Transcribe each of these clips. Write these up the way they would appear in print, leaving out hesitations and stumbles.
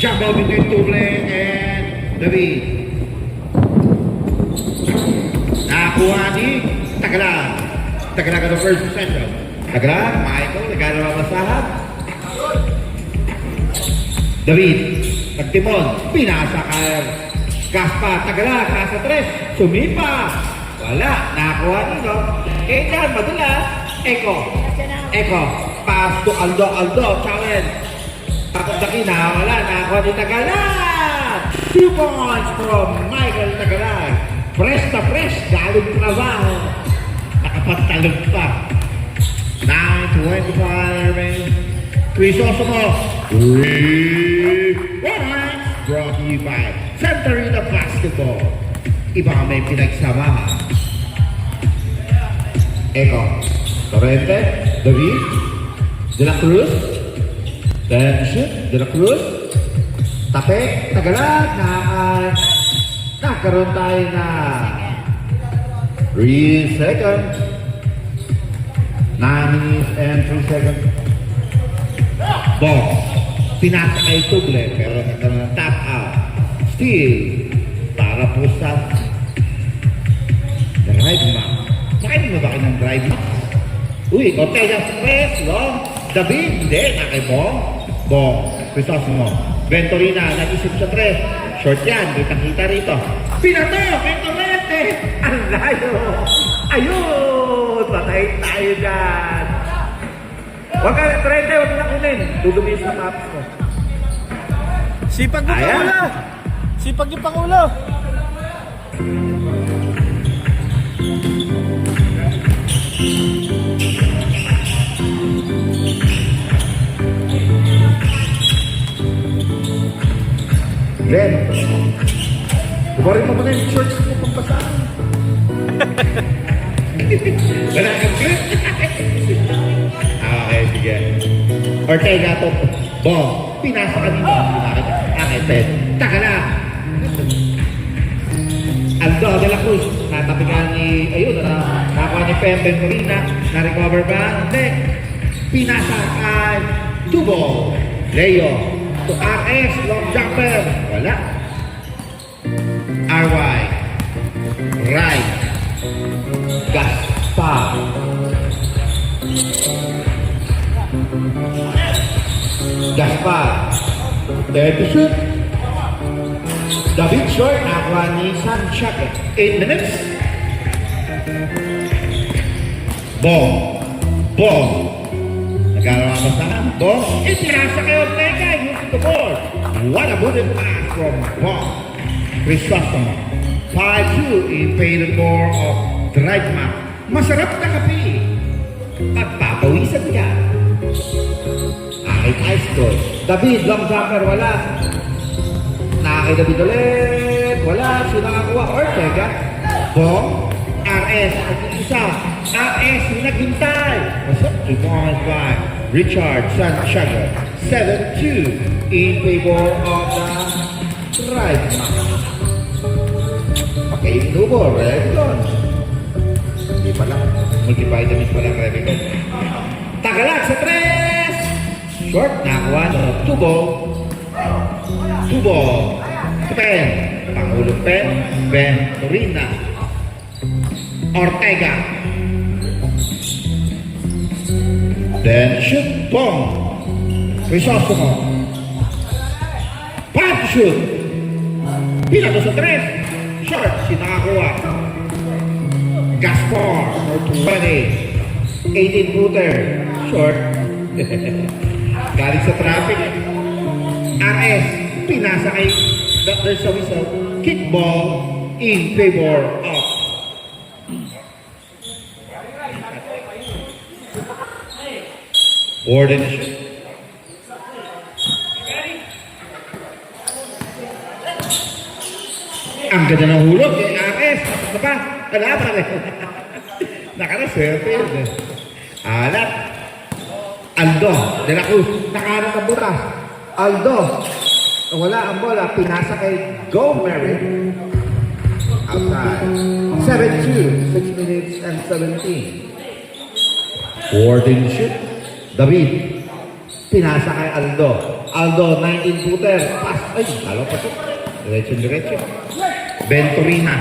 jump ball between Tuble and David. Nakakuha ni Tagalag. Tagalag ang first possession. Tagalag, Michael, nagkakaroon masahan. David, nagtimon, pinasa kay Gaspa, Tagalag, nasa 3, sumipa. Wala, nakakuha nito. Kaya madala, Eko, pass to Aldo, challenge. Takot-daki na, wala, nakakuha ni Tagalag. 2 points from Michael Tagalag. Fresh na fresh, galing trabaho. Nakapantalog pa. 9:25 remaining. Crisostomo. Brought to you by Santarina Basketball. Iba kami pinagsamahan. Eko. Torrente. David. De La Cruz. Tension. De La Cruz. Tape. Tagalag. Nakaroon tayo na 3 seconds. 9 minutes and 3 seconds. Box. Pinasa kay Tuble pero nagkaroon ng tap out. Steal. Para po sa drive map. Bakit mo ba kayo ng drive map? Uy, Ortega Stress, long. David, hindi. Nakay Bong. Bong. Crisostomo. Venturina, nag-isip sa 3. Short yan, kita-kita rito. Pinato! Venturete! Ang layo! Ayun! Patay tayo dyan! Huwag ka, Trente, huwag na kunin. Dudumi sa maps mo. Sipag yung pangulo! Sipag yung pangulo! Glenn, kumarin mo muna yung shorts mo pampasahan. Wala kang Glenn. Okay, sige. Ortega to. Bong. Pinasa ka dito. Okay, Ted. Taka na. Aldo de la Cruz. Natapigan ni, ayun, nakakuha ni Pemben Marina. Na-recover ba? Hindi. Pinasa kay Tubo. Leo. To RS, long jumper. Wala. RY. Right. Gaspar. Gaspar. There to shoot. David Short. Nakuha ni Sanchak. 8 minutes. Bong. Nagkarawa ba sana? Bong. Itirasa kayo. Teka. The board. What a good pass from Bob. Crisostomo. 5-2 in faded ball of drive map. Masarap na kape. Pagpapawisan ka. Akit ice goal. David, long jumper, wala. Nakakay David ulit. Wala. Sino nakakuha? Ortega. Bong. RS. Isa. RS. Naghintay. 2.5. Richard Santiago. 7-2 in favor of the drive map. Okay, Tubo, Reviton. Hindi pala. Multivitamins pala Reviton. Tagalag sa 3! Short, nakuha no. Tubo. Pen. Pangulo Pen. Venturina. Ortega. Then shoot. Bong. Crisostomo. Pop shoot. Pinato sa 3. Short. Sinakakuha. Gaspar. 20. 18-footer. Short. Galing sa traffic. RS. Pinasa kay there's a whistle. Kickball in favor of Ordination. Ang ganda ng hulog kay RS. Ano ba? Wala pa rin. Nakareserve yun. Alat. Aldo. De La Cruz. Nakaharap ang butas. Aldo. Wala ang bola. Pinasa kay Gomery. Outside. 7-2. 6 minutes and 17. Ordination. David. Pinasa kay Aldo. Aldo, 19-footer. Pass. Ay, talo pa ito. Diretso. Venturina.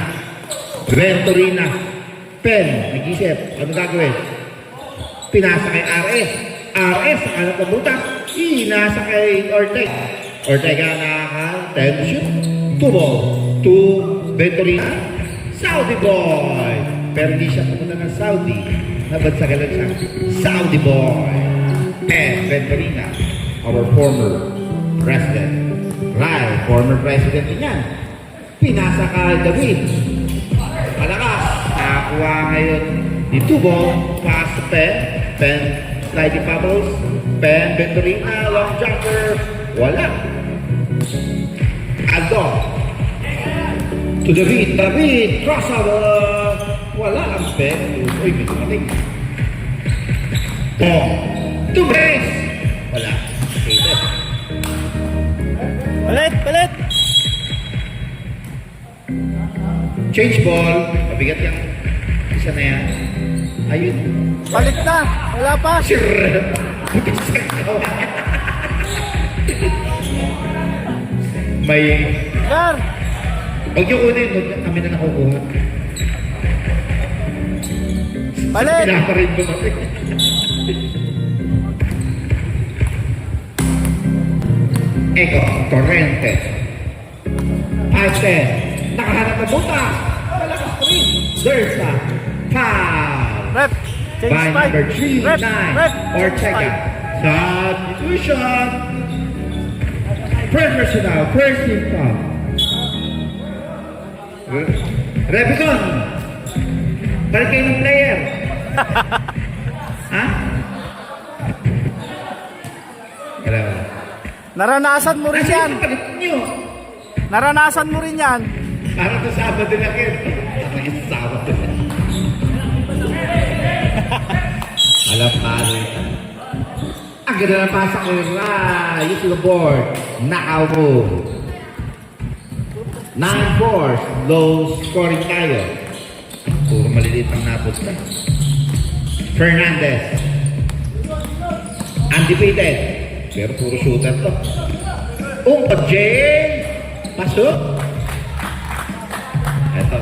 Pen, nag-isip. Ano gagawin? Pinasa kay RS. RS, ano pabuta? Pinasa kay Ortega. Ortega naka-10 shoot. 2 ball. 2 Venturina. Saudi boy. Pero hindi siya pumunta ng Saudi. Nabansagalan siya. Saudi boy. Venturina. Our former president. Former president din yan. Pinasa kay David. Malakas. Nakakuha ngayon ni Tubo. Pass to Pen. Sliding bubbles. Venturina. Long jumper. Wala. Aldo. To David. Crossover. Wala ang Pen. Uy, may sumating. To brace. Wala. Palit! Change ball. Mabigat yung isa na yan. Ayun. Palit na! Wala pa! Sir! May... Gar! Huwag yung kunin. Kami na nakukuha. Palit! Pinaparin mo kami. Eko, Torrente. Paste. Nakahanap na butas. Malakas pa rin. There's a foul. Rep! Change By spike! number 3, Rep! 9, Ortega. Substitution. First personal, first team foul. Repicon. Balik kayo ng player. Ha? Wala. Naranasan mo rin yan! Palit nyo. Naranasan mo rin yan! Parang sa Sabado na kayo. Parang sa Sabado na. Alam pare. Ang ganda ng pasa ko yung use the board. Knockout move. 9-4. Low scoring tayo. Puro maliliit ang napunta. Fernandez. Undefeated. Pero puro shooter to. James. Pasok. Ito.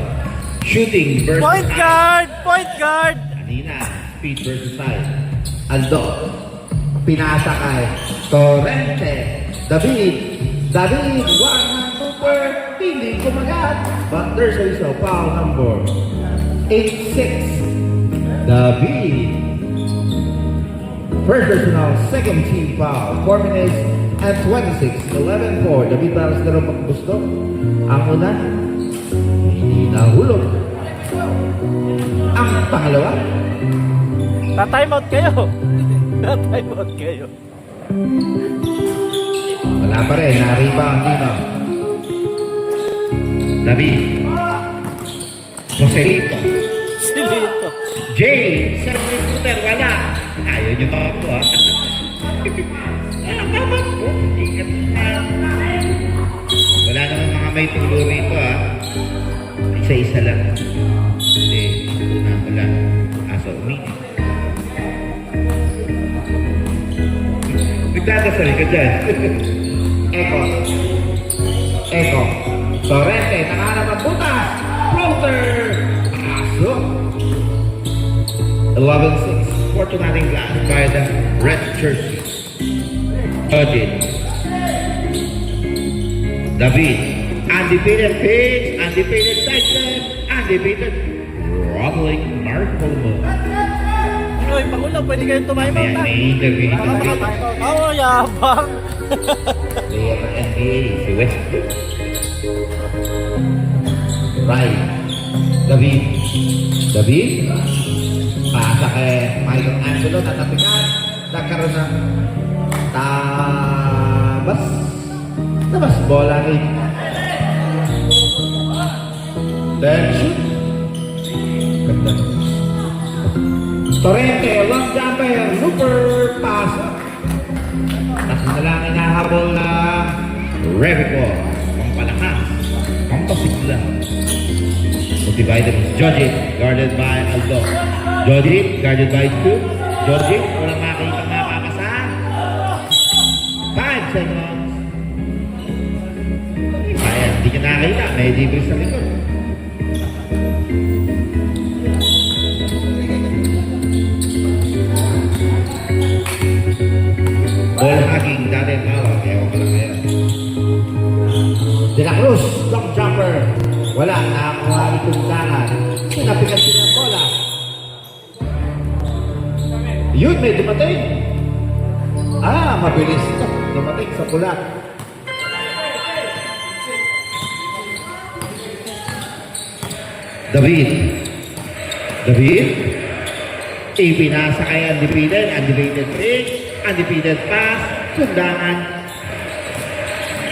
Shooting versus Point guard! Point guard! Kanina, speed versus size. Aldo. Pinasa kay Torrente. David, one hand super. Hindi kumagat. But there's also foul number 86. David. First personal, second team foul. 4 minutes and 26. 11-4. David Barros na rin gusto. Ang una, hindi nahulog. Ang pangalawa, Ta-time out kayo! Ta-time out kayo! wala pa rin. Nariba ang dino. David. Joselito. Silito! Jay. Service shooter. Wala. Ayaw nyo pa ako ha. Ingat na. Wala naman mga may tulo rito ha. Isa-isa lang. Hindi. Una wala. Aso uminit. Nagdadasal ka dyan. Eko. Torrente. Nakahanap ang butas. Floater. Aso. 11-6. Fortunating glass by the red jersey. Odin. David. Undefeated Pigs. Undefeated Tyson. Undefeated Robbling Marcomo. Uy, Pangulo, pwede kayong tumayo May na. interview dito. Oo, yabang! Player ng NBA, si Westbrook. Right. David. Pasa kay Michael Angelo na tatingan. Nagkaroon ng tabas bola rin. Then shoot. Ganda. Torrente, long jumper, super pass. Tapos na lang inahabol na Revico. Ang palakas. Ang pasigla. Motivated is Jojic, guarded by Aldo. Jojic, guarded by 2. Jojic, walang makikita makakasahan. seconds. Ayan, hindi ka nakakita. May libre sa likod. Ball hugging, dati tawag. Ewan ko lang ngayon. De La Cruz, long jumper. Wala, nakakuha itong dahan. Sinapigan sila ng bola. Yun, may dumating. Mabilis ito. Dumating sa bulat. David. Ipinasa kay undefeated pick, undefeated pass, sundangan.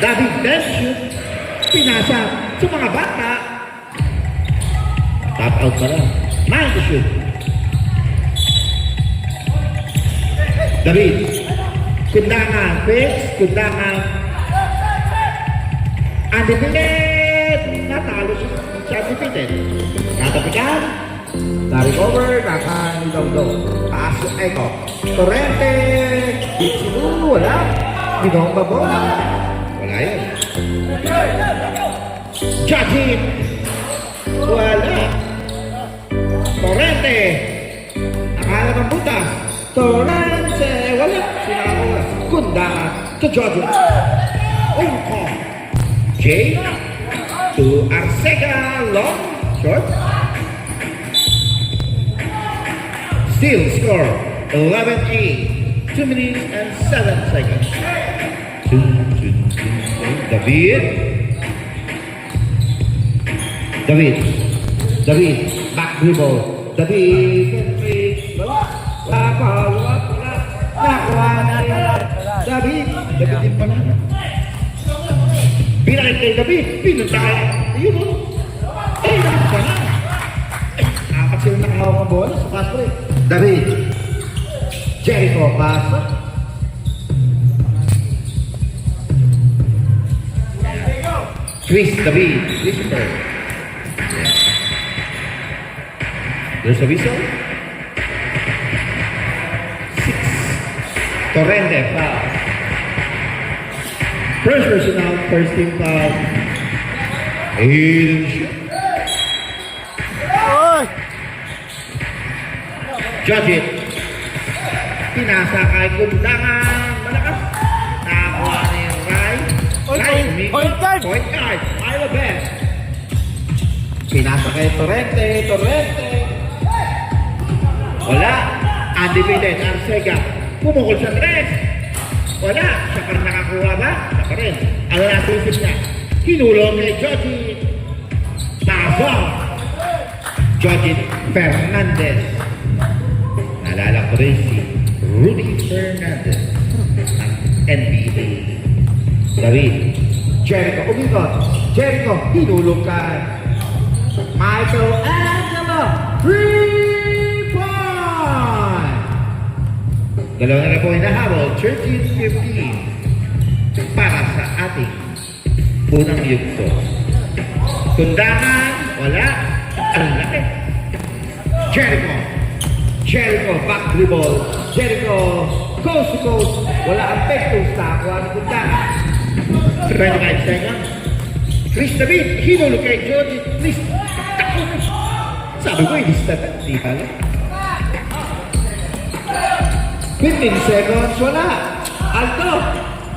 David then shoot. Pinasa sa mga bata. Top out pa lang. 9 to shoot. David. Kundangan. Fix. Kundangan. Undefeated. Natalo siya undefeated. Natapikan. Tarik over. Nakanilaw-law. Pass to Echo. Torrente. Bitsibu. Wala. Binong bola. Wala yun. Judging. Wala. Torrente. Akala ng butas. Torrente. Wala. Sinakawa. Kundangan. To Judging. Ungkong. Jay. To Arcega. Long. Short. Still score. 11-8. 2 minutes and 7 seconds. David, back dribble. David, wala. Nakuha na yan. David din pala. Pinakit kay David, pinunta kay, ayun o. David pala. Apat sila nakahawak ang bola sa fast break. David, Jericho, pasa. David, Christopher. There's a whistle. 6. Torrente, foul. First personal, first team foul. Aiden shoot. Oy! Judge it. Pinasa kay Kundangan. Malakas. Nakakuha na yung right. Point guard! Point guard. Iowa Best. Pinasa kay Torrente. Wala. Undefeated. Arcega. Pumukol sa tres. Wala. Siya pa rin nakakuha ba? Siya pa rin. Ano natisip niya? Hinulong kay Joji. Pasok. Joji Fernandez. Naalala ko rin si Rudy Fernandez ng NBA. David. Jericho. Umikot. Jericho. Hinulong ka. Michael Angelo. 3-point. Dalawa na po hinahabol. 13-15 para sa ating unang yugto. Kundangan. Wala. Ang laki. Jericho. Back dribble. Jericho. Coast to coast. Wala ang pektos. Nakakuha ng Kundangan. 25 seconds. Chris David. Hinulong kay George. Chris. Sabi ko, hindi pala. 15 seconds, wala. Alto,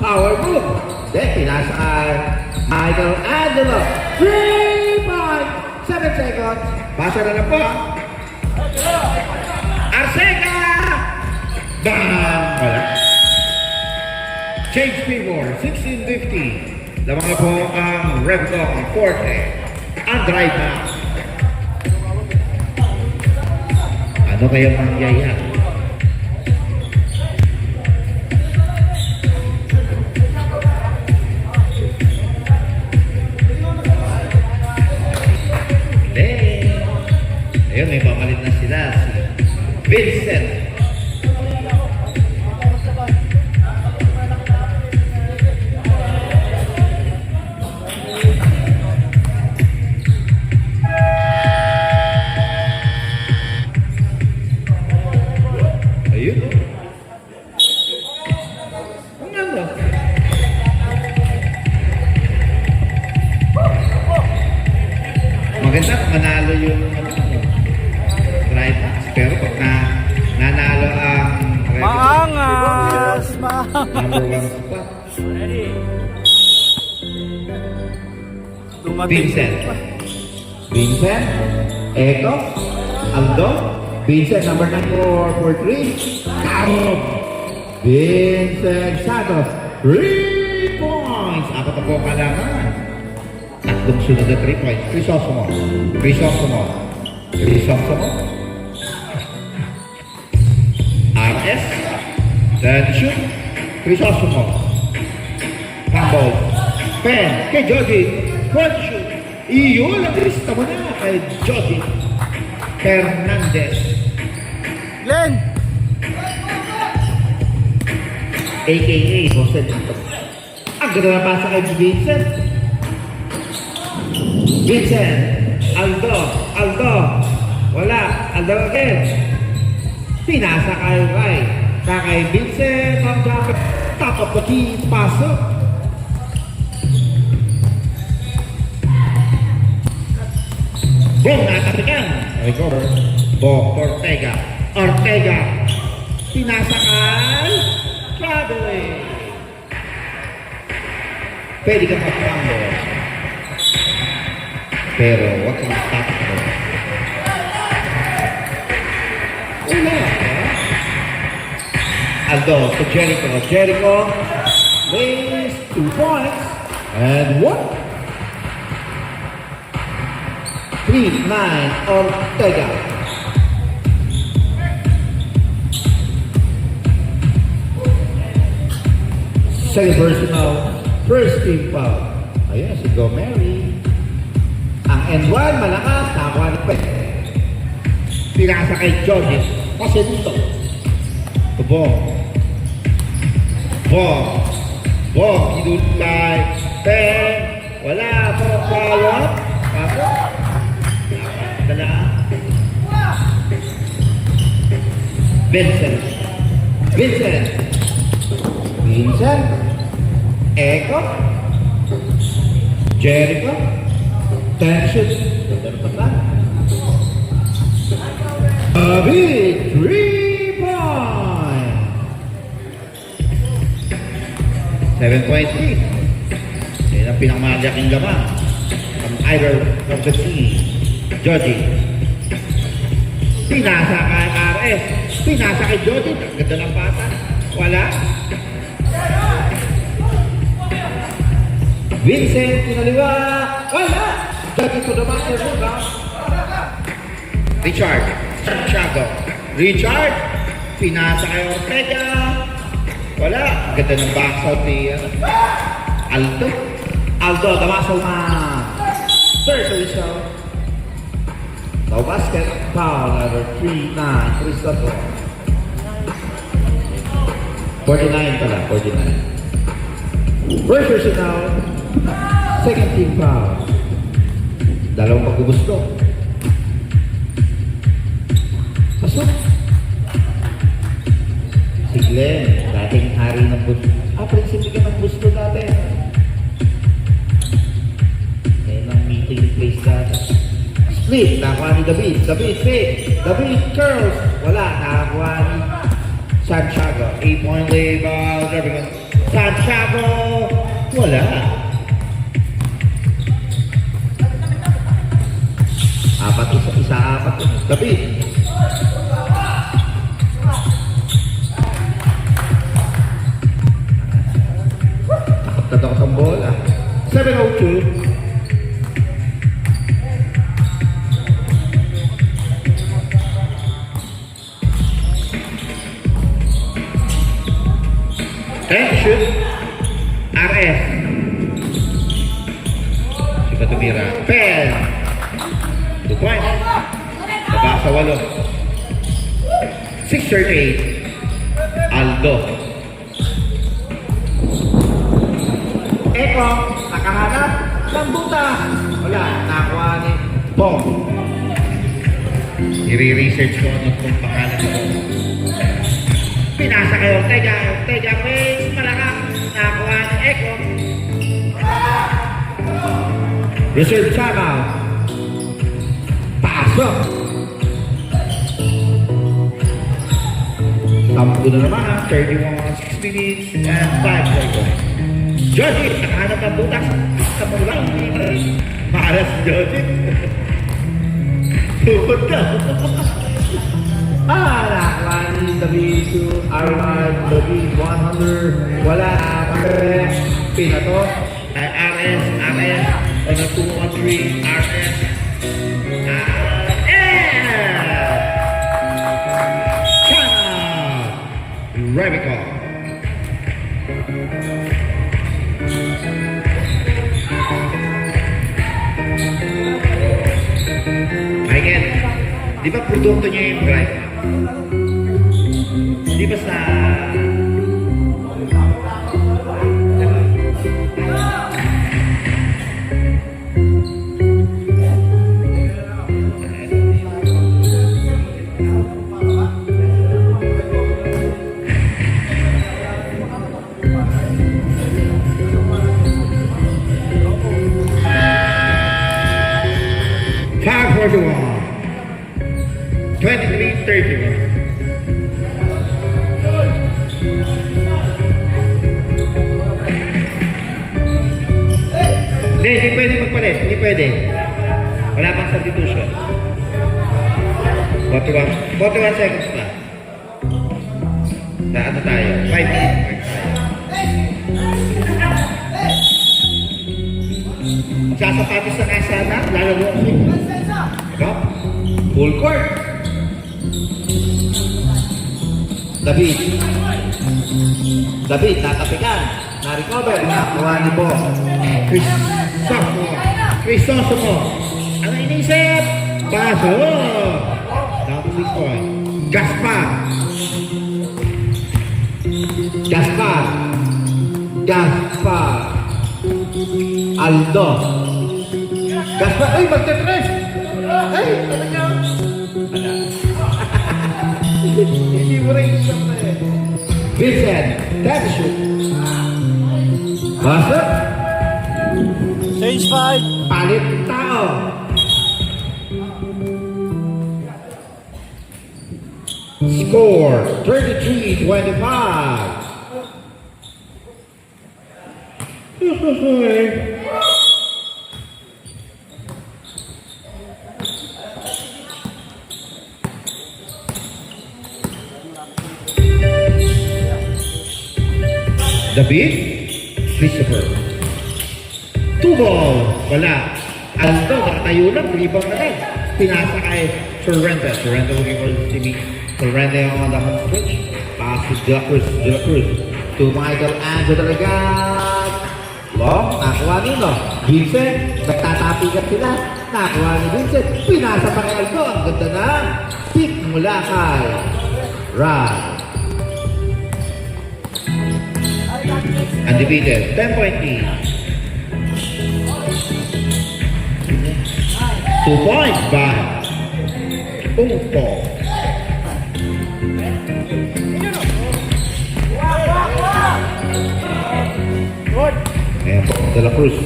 power move. Then, pinasaan. Michael Angelo. 3-point. 7 seconds. Basa na po. Arcega! Bang! Wala. Change favor. 16-15. Lamang na po ang Revcom Forte. Ang drive na. Ano kaya mangyayari? Ayun, may pamalit na sila. Si Vincent. Ayun. Ang ganda. Pero pag nanalo ang Maangas! number 1 spot, Dumating. Vincent, Echo, Aldo, Vincent number 9 for 3, Carol, Vincent Santos, 3 points. Apat na po ang kalaman. Tatlong sunod na 3 points. Crisostomo. RS. Then shoot. Crisostomo. Fumble. Pen. Kay Jody. Front shoot. Iyon ang lista mo na kay Jody Fernandez. Glenn! AKA Joselito. Ang ganda na pasa kay Vincent. Aldo. Wala. Aldo again. Pinasa kay Ray. Kay Vincent. Ang jacket. Top of the key. Pasok. Bong nakatikan. Recover. Bong Ortega. Pinasa kay Traveling. Pwede kang mag-fumble. Pero huwag kang stop mo. Wala ka. Aldo to Jericho lays 2 points. And 1. 3-9 Ortega. Second personal, first team foul. Ayan, si Gomeri. Ang N1, malakas, nakakuha ni Pet. Pinasa kay Jorge. Kasi dito. Bong, hinul kay Pen. Wala po, follow-up. Pasok. Dala. Vincent. Echo. Jericho. Tension. A big 3 point. 7.3. Yan ang pinakamalaking laman. From either of the team. Jody. Pinasa kay RS. Pinasa kay Jody. Ganda ng pata. Wala. Vincent, pinaliwa. Wala. Jody to the master. Richard. Pinasa kay Ortega. Wala. Ganda ng box out ni Aldo, damasal na. Third result. No basket. Foul number 3-9. Christopher. 49 pala. 49. First result. Second team foul. Dalawang paggugusto. Pasok. Si Glenn, dating hari ng gusto. Prinsipi ka ng gusto dati. Ngayon ang meeting place dati. Split, nakakuha ni David. David curls. Wala, nakakuha ni Santiago. 8-point lead ball. Santiago. Wala. Apat. David. Tatakot ang bola. 7:02. Shoot. RS. Sipa tumira. Pen. 2 points. Baba sa 8. 6-8. Aldo. Eko, nakahanap ng buta. Wala, nakakuha ni Bong. I-research ko ano kung pangalan ko. Pinasa kayo, Ortega, Prince, malakak. Nakakuha ni Eko. Reserve timeout. Pasok. Sampo na naman ha. 31, 6 minutes, and 5 seconds. Joji, nakahanap ng butas. Sa pulang. Malas si Joji. Tupad ka. Nakakuha ni David to Arman, David 100, wala, pinato. RS, on a 2 on 3, RS. China! Rebecca. Michael, di ba produkto niya yung drive? Di ba sa... Tag 41. 23-31. Hindi pwede magpalit. Hindi pwede. Wala pang substitution. 41 seconds pa. Na ano tayo? 5 minutes. Magsasapatos sa kasana, lalo mo kasi. Diba? Full court. David, tatapikan. Na-recover. Nakakuha ni Bo. Crisostomo. Ano inisip? Baso. Down to 6 point. Gaspar. Aldo. Gaspar. Ay, magte-tres. Ay, talaga. Hindi mo rin isang na eh. Vincent. That's a shoot. Basta. Change 5. Palit tao. Score 33-25. David Christopher. 2 ball. Wala. Aldo, nakatayo lang. Rebound na lang. Pinasa kay Sorrento. Sorrento looking for Timmy. Sorrento on the home stretch. Pass to De La Cruz. To Michael Anjo talaga. Long, nakuha nino. Vincent, nagtatapigat sila. Nakuha ni Vincent. Pinasa pa kay Aldo. Ang ganda na. Pick mula kay Ryan. Undefeated. 10-point lead. 2 points by Umpo. Ayan po, De La Cruz.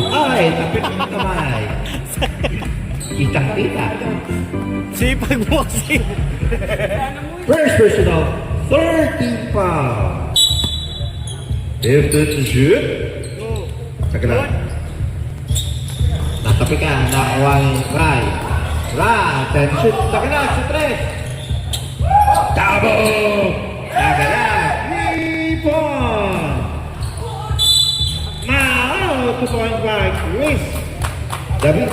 Ay, tapit ng kamay. Kitang-kita. Sipag mo kasi. First personal, 13 pounds. If that's a shoot, sakala. Natapi ka, nakuha ni Ray. Ray, 10 shoot. Sakala, shoot 3. Tabo! Sakala, 3 points. Now, 2 points by Chris. David.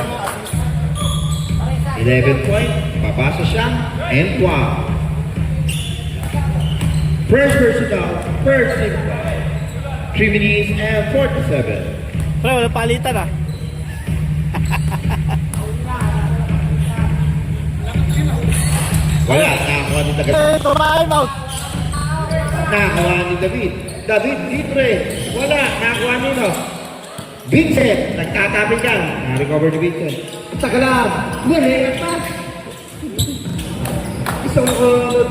11 points. Papasa siya. And 12. First personal, first team. 3 minutes and 47. Pre, wala palitan ah. Wala, nakakuha ni David. Time out. Nakakuha ni David. David, libre. Wala, nakakuha nino. Vincent, nagtatabi ka. Na-recover ni Vincent. Sakala, nilay pa. Isang 2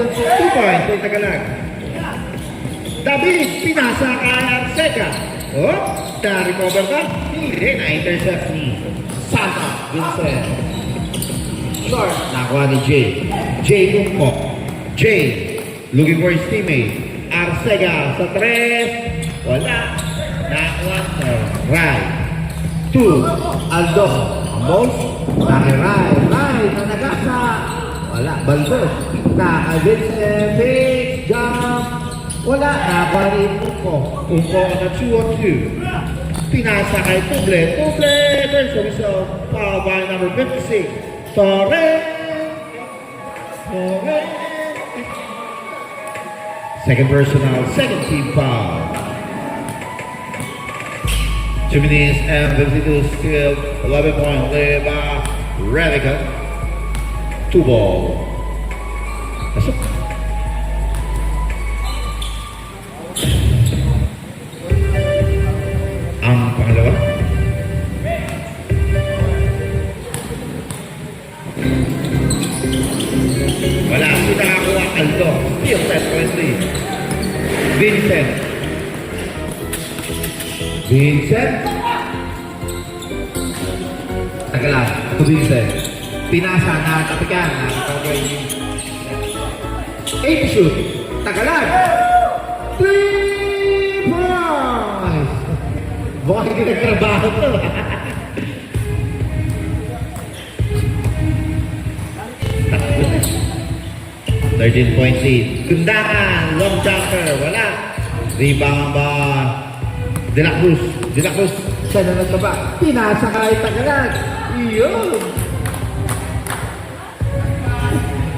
points kay Tagalag. David, pinasa ka Arseca. Oh, na-recover ka? Hindi, na-intercept ni Santa Vincent. Short, nakuha ni Jay. Jay Umpo. Jay. Looking for his teammate. Arcega sa 3. Wala. Nakakuha sa right. 2. Aldo. Ambos. Nakiray. Right. Nanagasa. Wala. Baldos. Naka-Vincent. Big jump. Wala. Nakakuha rin Uko. Uko na 2-on-2. Pinasa kay Tuble. Tuble! There's a result. Foul by number 56. Torres! Torres! Second personal, second team foul. 2 minutes and 52 still. 11 point lead by Radica. 2 ball. Pasok. Ang pangalawa. Wala si nakakuha Aldo. Still set point lead. Vincent. Vincent. Tagalan. Ito Vincent. Pinasa na tapikan. Nakakaway. 8 shoot. Tagalan. 3 points. Mukhang hindi nagtrabaho to. Takbo na. 13 point lead. Gundangan. Long jumper. Wala. Rebound ba? De La Cruz. De La Cruz. Siya na nagtaba. Pinasa kahit Tagalan. Iyon.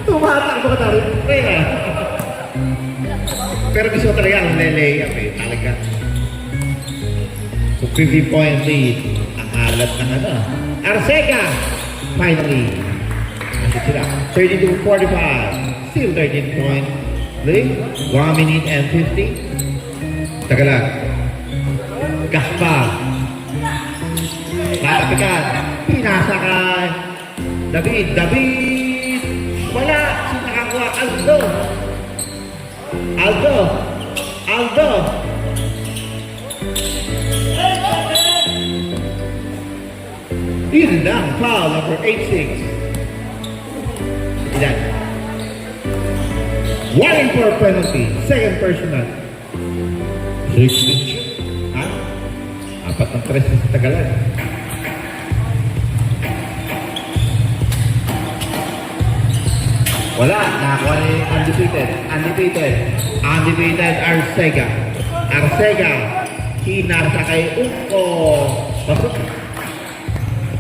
Tumatakbo ka tayo. Kaya. Pero gusto ko talaga ang lay-up eh. Talaga. So 50 point lead. Ang alat ng ano. Arcega. Finally. Nandito sila. 32-45. Still 13 point lead. 1 minute and 50. Tagalag. Gaspar. Tatapikan. Pinasa kay David. David. Wala. Sino nakakuha? Aldo. Aldo. Aldo. Yun lang. Foul number 86. Ilan? 1 for penalty. Second personal. 6 ha? 4 ng 3 sa Tagalan. Wala. Nakakuha ni undefeated. Undefeated. Undefeated Arcega. Arcega. Hinasa kay Uko. Pasok.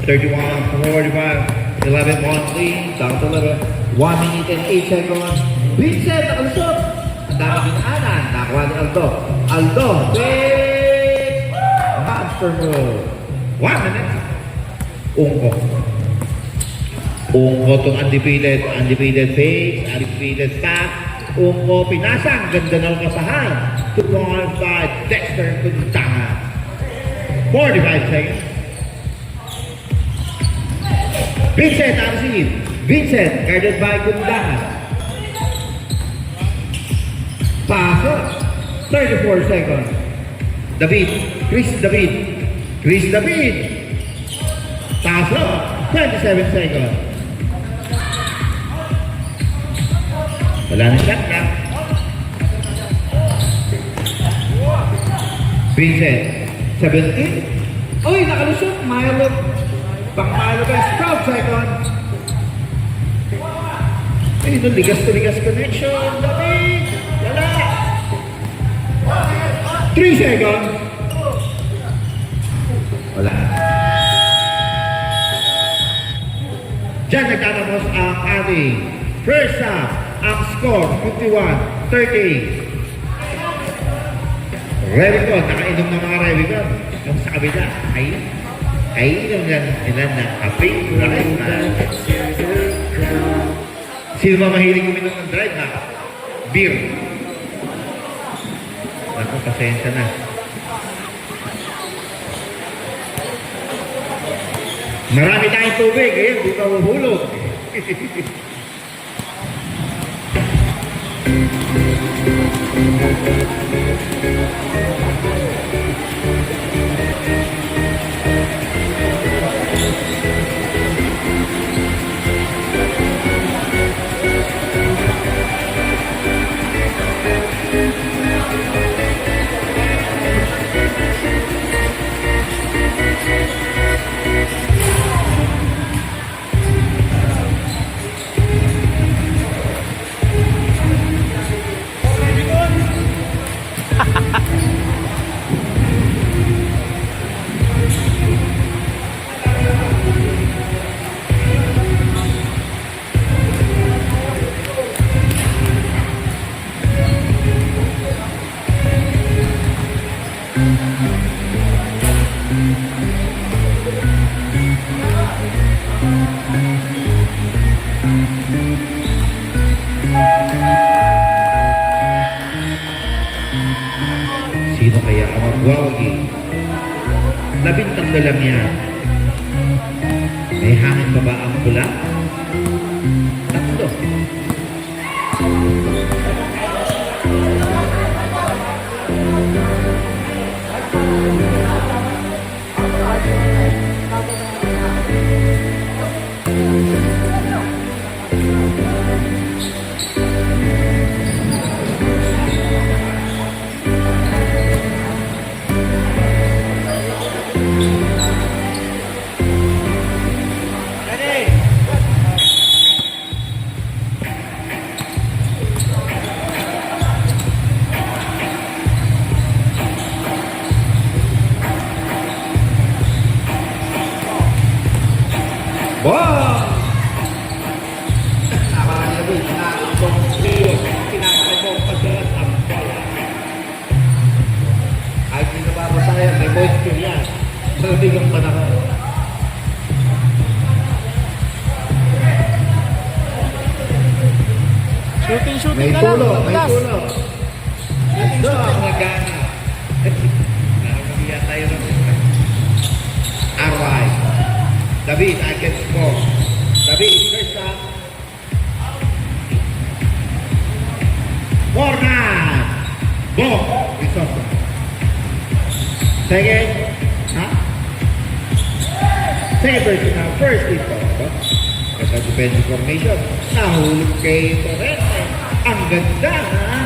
31-45. 11 point lead. Down to 11. 1 minute and 8 seconds. Vincent nakalusot. Ang dami pinaanan. Nakakuha ni Aldo. Aldo. Big monster move. 1 minute. Ungko. Ungko itong undefeated. Undefeated face. Undefeated staff. Ungko pinasang. Ganda ng kasahan. 2.5. Dexter Kuntangan. 45 seconds. Vincent ang receive. Vincent guarded by Kundangan. Pasok. 34 seconds. David. Chris David. Chris David. Pasok. 27 seconds. Wala na shot na. Vincent. 17. Uy, nakalusot. Milo. Pang-Milo guys. 12 seconds. Eh, no, ligas to ligas connection. David. Wala. 3 seconds. Wala. Diyan nagtatapos ang ating first half. Ang score, 51-30. Revicon, nakainom ng mga Revicon. Yung sa kabila, ay inom nila na kape. Sino ba mahilig uminom ng drive na? Beer. Naku, pasensya na. Marami tayong tubig, eh, di pa huhulog. Sino kaya ang magwawagi? 13 na lang yan. May hangin pa ba ang pula? 3. Wow! Nakalagay, nakakabong trio. Kinakabong pagdalas ang bola. Kahit hindi nababasa yan, may moisture yan. Malamig ang panahon. Shooting May na lang. tulong, may Last. tulong. Ito ang nagana. Nakakabigyan tayo ng RY. David, I can score. David, first up. Fornan. Bong. Risoso. Second. Ha? Second version now. First ito. Kaya defensive formation. Nahulog kay Torrente. Ang ganda, ha?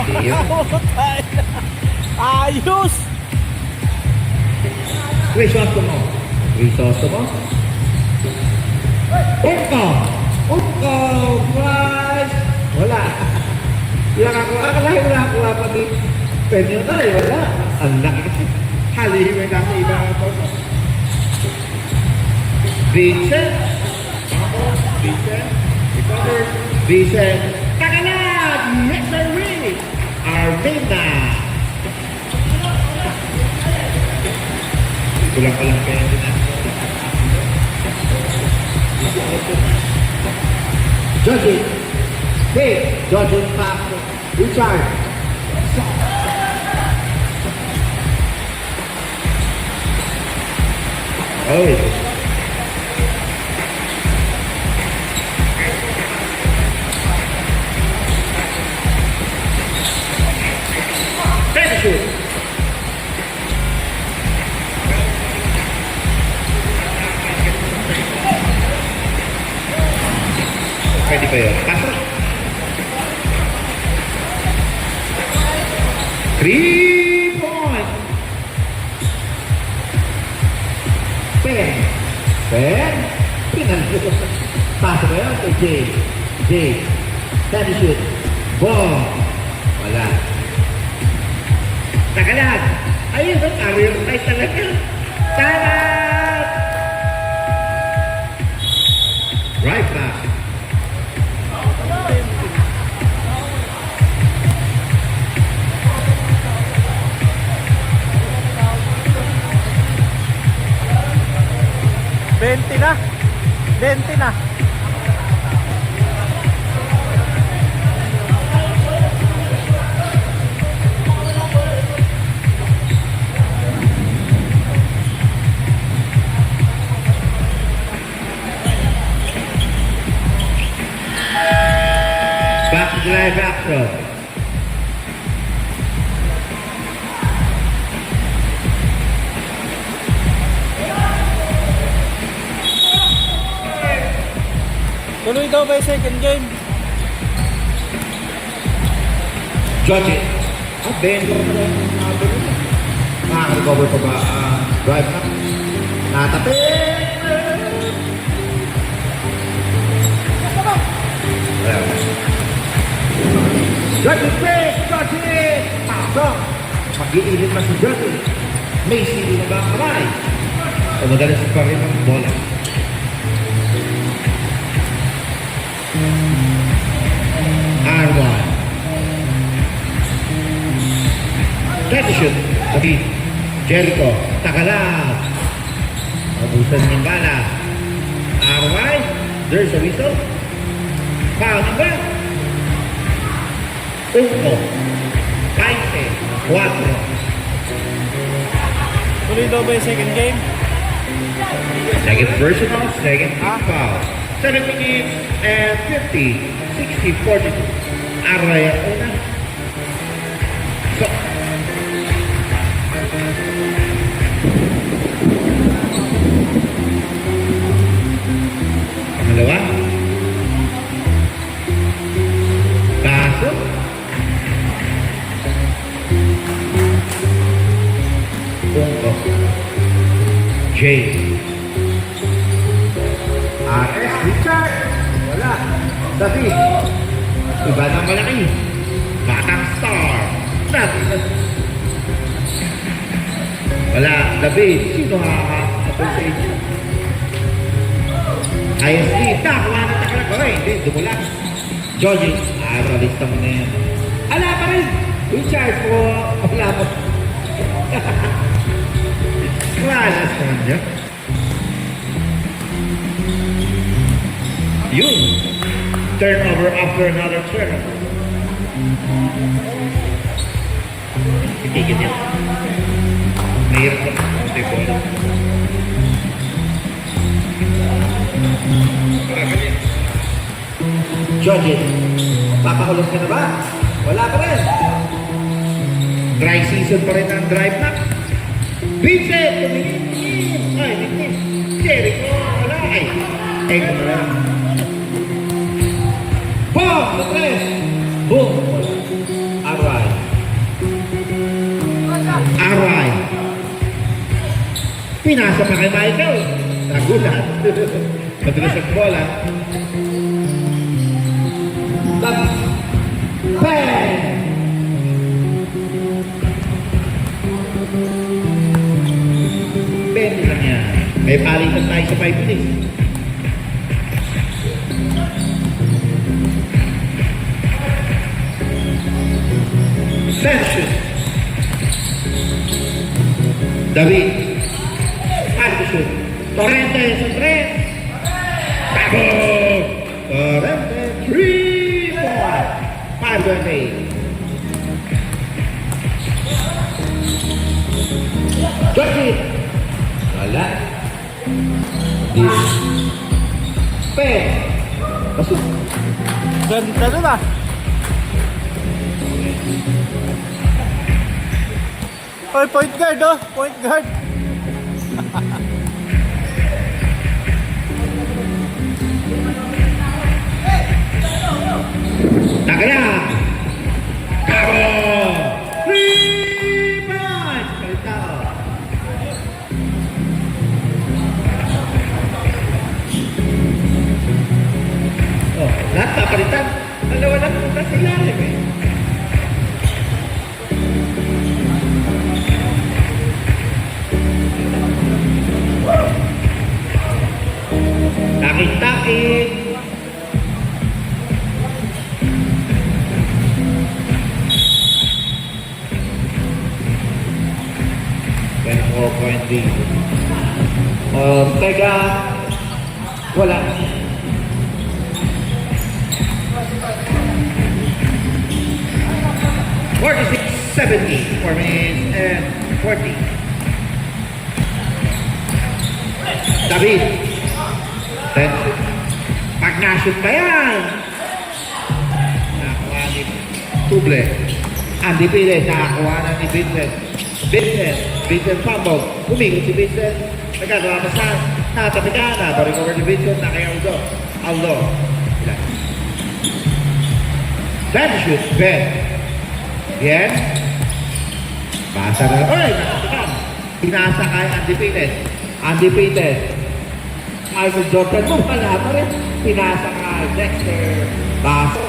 Ayun. Ayos! Risoso. Risoso. Unko. Unko. Flash. Wala. Akalahin wala ako pag penyo na eh. Wala. Ang laki kasi. Halihimay lang sa ibang ako. Vincent. Vincent. Recover. Vincent. Tagalog. Yes, sir. Armina. Kulang pa lang kaya din natin. Judging. Hey, judging back. Richard. Oh. Thank you. Pwede pa yun. Pasok. 3 points. 10. Pinanalo. Pasok ba yun kay Jay? Jay. Steady shoot. Ball. Wala. Tagalog. Ayun ba? Career night talaga. Tagalog! Right back. Bente na. 20 na. Back to drive action. Tuloy daw ba yung second game? Judge it. At Ben, makaka-recover pa ba ang drive na? Natapit! Well, Judge it, break! Judge it! Pasok! Mag-iinit na si Judge it. May sili na ba ang kamay? so madalas pa rin ang bola. R1. Try to shoot. David. Jericho. Tagalog. Abusan ng bala. R1. There's a whistle. Foul ba? Unko. 20. Tuloy daw ba yung second game? Second personal, second foul. 7 minutes and 50. 60-42. Araya una. So, pangalawa. Kaso. Punto. J. R.S. Richard. Wala. David. Iba ng malaki. Batang star. Wala. David. Sino makakapag sa inyo? ISD. Nakuha na takla ko. Hindi. Dumulang. Jogging. Lista mo na yan. Ala pa rin. Richard po. Wala pa. Klalas naman niya. Yun. Turnover after another turnover. Titigil yan. Mahirap na. Hindi ko alam. Jogging. Papakulos ka na ba? Wala pa rin. Dry season pa rin ang drive na. Vincent! Tumingin! Ay, Vincent! Jericho! Wala! Ay! Ego na lang. Boom! Na tres. Boom! Wala. Aray. Aray! Pinasa pa kay Michael. Nagulat. Madalas ang bola. David. Pen! Pwede lang yan. May palitan tayo sa 5 minutes. Benson. David. Anderson. Torrente sa 3. Bago! Torrente. 3-4. 5-28. Jogging. Wala. This. Pen. Pasok. Ganda nun ah. Oy, point guard oh. Point guard. Tagaya! Bago! 3 points! Kalitaw. Oh, lahat papalitan. Dalawa lang punta sa ilalim eh. Takit-takit. Then 4-point lead. Teka. Wala. $46.70. 4 minutes and 40. David. Then, pag nashoot pa yan. Nakakuha ni Tuble. Andy Pires, nakakuha na ni Vincent. Vincent fumble. Umikot si Vincent. Nagagawa pa sa natabi ka na. Recover ni Vincent na kay Aldo. Ilan? Then shoot. Ben. Yan. Basa na. Oy! Nakatikan. Pinasa kay Andy Pires. Andy Peters. Michael Jordan mo pala pa rin. Pinasa ka. Dexter. Baso.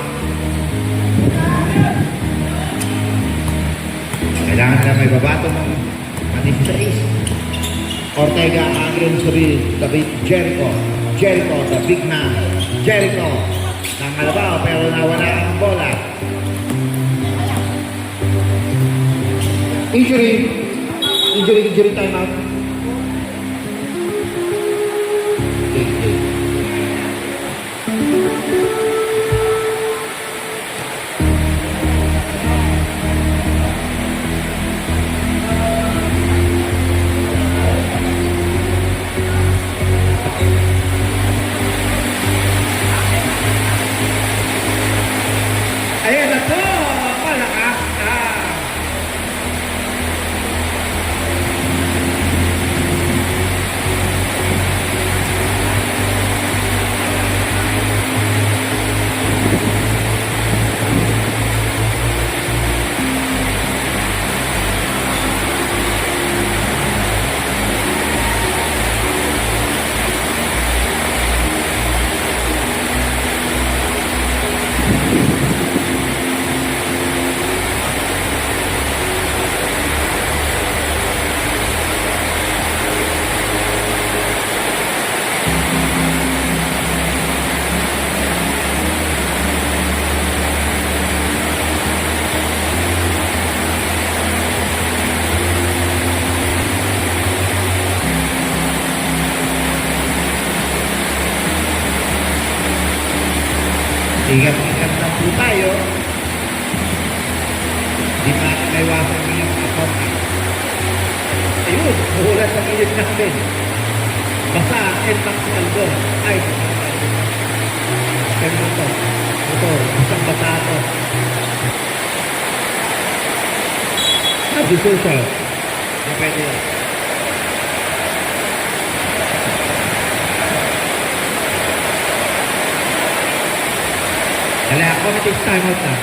Kailangan na may babato ng manis sa is. Ortega, Angel Sabil, David Jericho. Jericho, the big man. Jericho. Nangalabaw pero nawala ang bola. Injury time out. Okay. Ingat-ingat na po tayo. Di pa maiwasan ng mga kapatid. Ayun, nahulat sa gilid natin. Basta, Edmax Aldo. Ay, pero ito, isang bata ito. Social. Na pwede yun. Kaya ako natin time out na.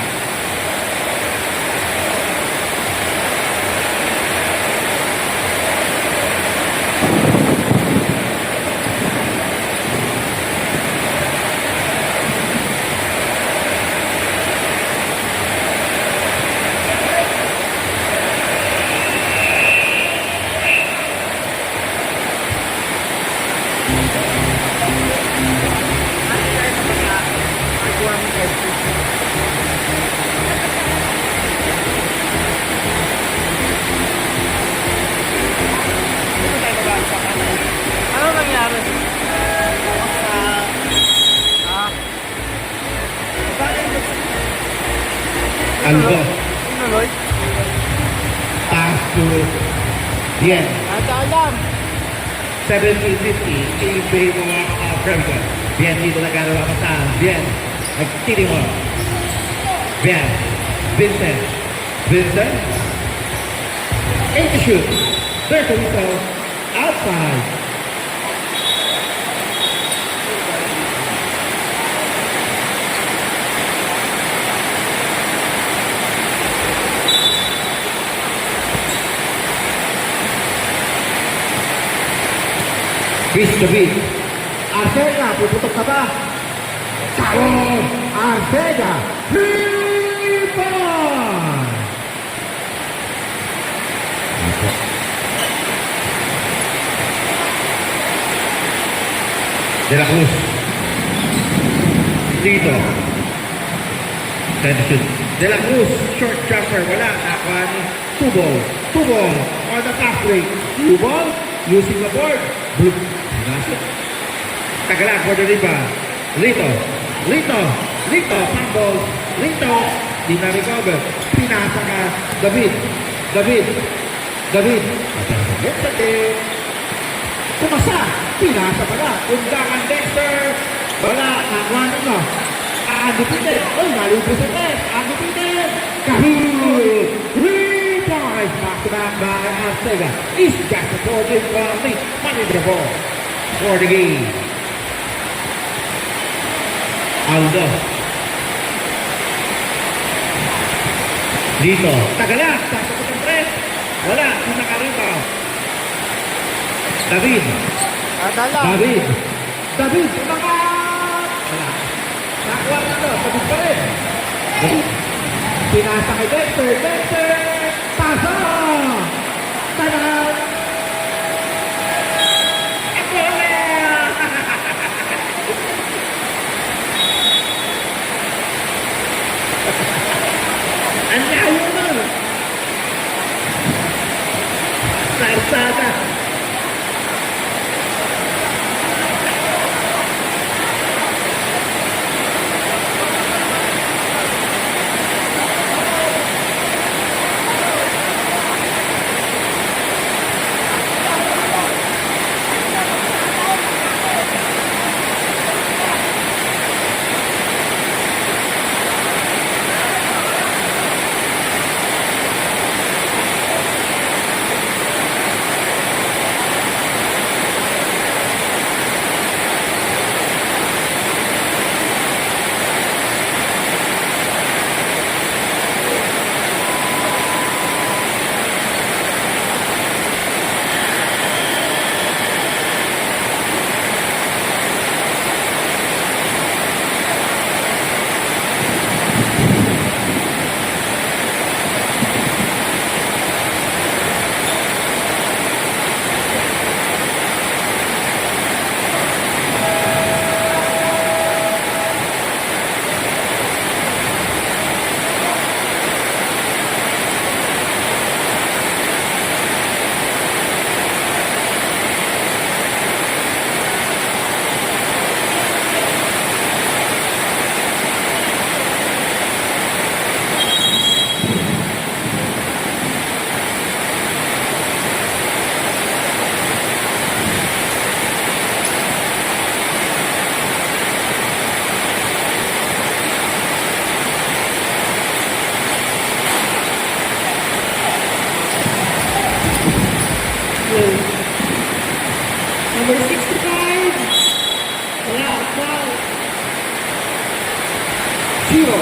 Ano nangyari? Aldo, Inuloy? pass to Bien. Alam. 1750, ibigay mo mga Fremson. Bien, dito nagkarawa ka sa Bien. Nagtili mo. Bien. Vincent. Vincent. In the shoot. There's a whistle. Outside. Chris David. Arcega, puputok ka ba? Sawon! Arcega! 3-point! De La Cruz. Dito. Tension. De La Cruz. Short jumper. Wala. Nakakuha ni Tubol. Tubol. On the fast break. Tubol. Using the board. Bloop. Nasip. Tagala. For the rebound. Lito. Lito. Lito. Fumble. Lito. Di na recover. Pinasa ka. David. David. David. Get the day. Pumasa. Pinasa pala. Undangan Dexter. Wala. Nakuha nito. Undefeated. Oh, nalipos sa test. Undefeated. Kahul. 3 points. Back to back by Arcega. East Jackson for this lead. Money to the ball for the game. Aldo. Dito. Tagala. Sasakot ang press. Wala. Kung nakarebound. David. Alam. David. David. Tumakat. Wala. Nakuha na ito. David pa rin. David. Pinasa kay Dexter. Dexter. Pasa. Tanang. Ang layo mo. Sarsada. number 65. Wala, foul. 0. 9.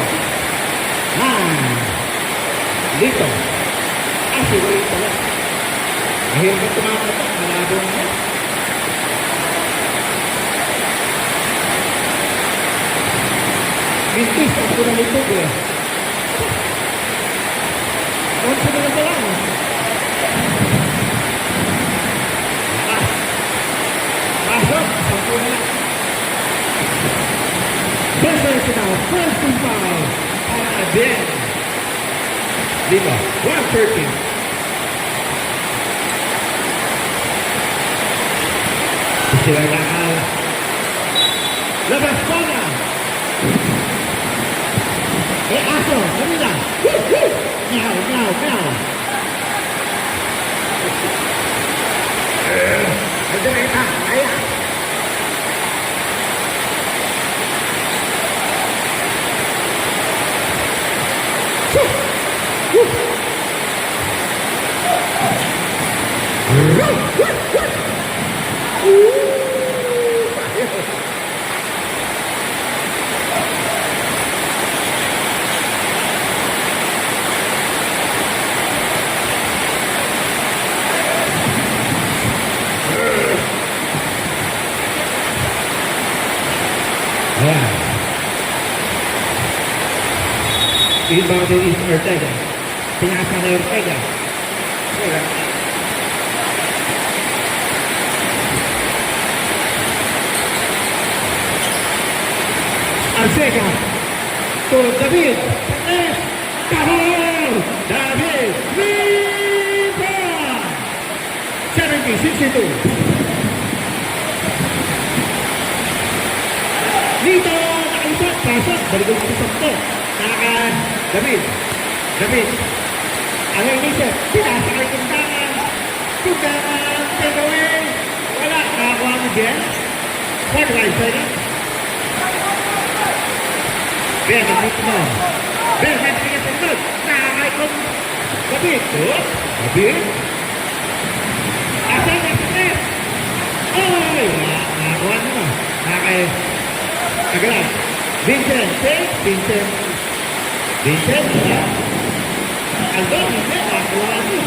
Dito. Siguro pala. Mahirap na tumakatak. Malabo na. Mintis, ang pura nito eh. Ang pura nito lang. Pasok, ang pura na. Personal, first and foul. Again. Lima, 130. Sila nakal. Labas bola. Aso, kanina. Meow, meow, meow. Ito na ita, kaya. Ayan. Inbound is Ortega. Pinasa na Ortega. Arcega. To David. Kahol! David. Rebound! 70-62. Dito, nakaisot, pasok, balik ang isot to. Nakakan, David. Ang inisip, pinasa kay Kundangan, take away. Wala, nakakuha mo dyan. 45 seconds. Ben, nagmito mo. Ben, nagsigat ang mag. Nakakay kong David. David. Asal na stress. Oy, nakakuha mo. Nakakay. Agalan. Vincent. Aldo, hindi. Nakakuha mo.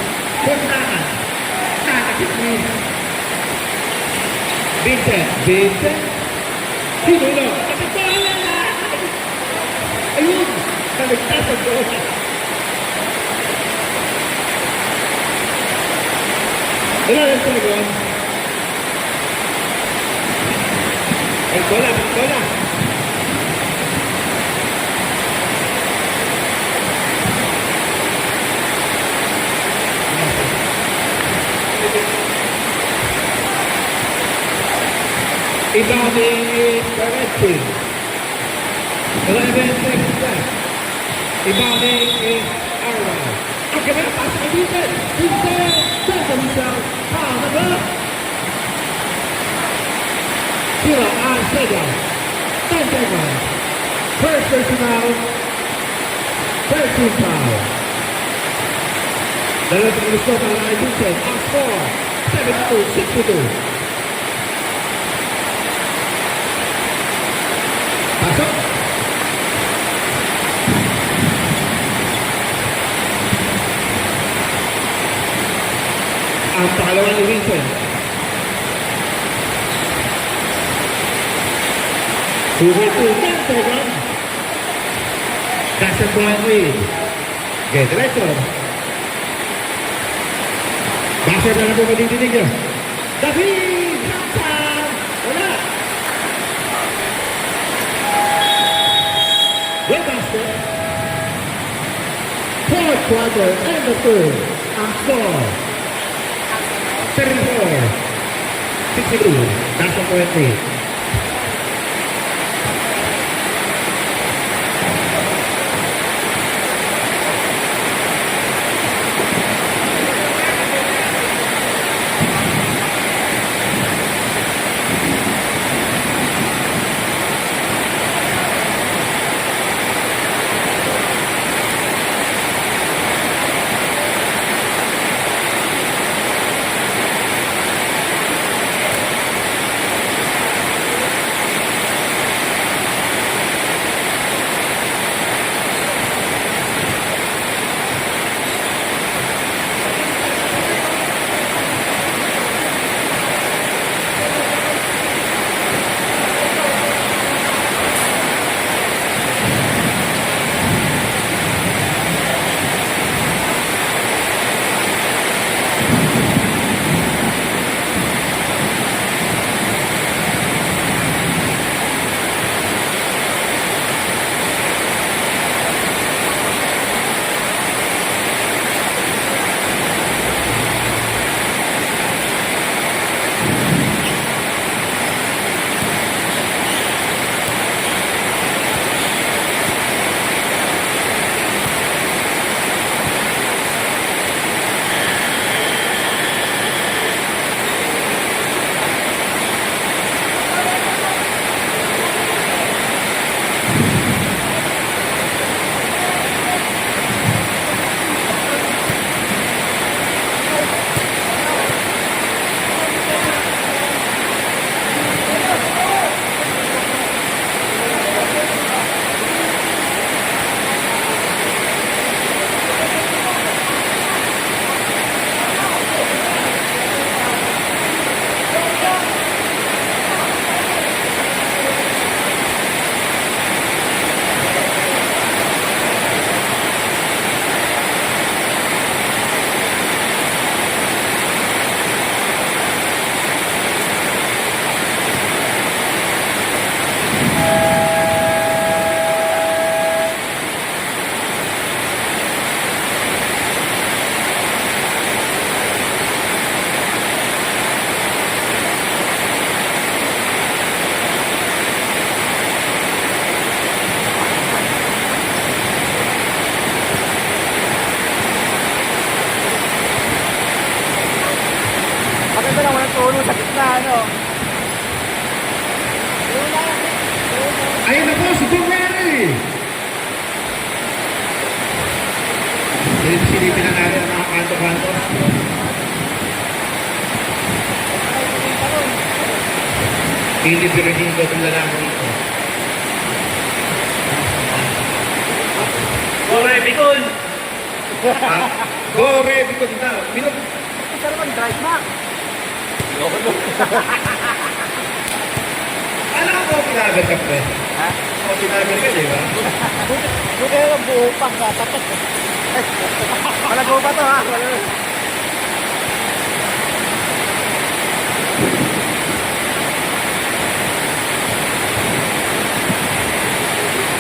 Kundangan. Nakakit mo. Vincent. Sinulo. Nakakahala na. Ayun. Naligtas ang bola. Wala lang sa lagon. Ang bola. Ibang is the red team. 11 seconds left. Ibang is Arrow. Okay, man, pass kay Vincent. Send himself. Foul number 0. Arcega. 10 seconds. First personal. 13 foul. Dalawang gusto para kay Vincent. Ang score. 72-62. Pasok. Ang pangalawa ni Vincent. Suwito, 10 seconds. That's a blind lead. Okay, diretso. Basher na po madidinig yun. David! Samsam! Wala! Good basket. Fourth quarter and the third. Ang score. 34-62. That's a point lead. Silipin na natin ang mga kanto-kanto. Hindi Berenice itong lalaki dito. Ore, Bicol! Go, ready ko dito. Minum. Ito naman, drive mark. Alam ko, pinagal ka pre. Ha? O, pinagal ka, di ba? Buti na lang buo pa. Tapos. Malago pa to ha.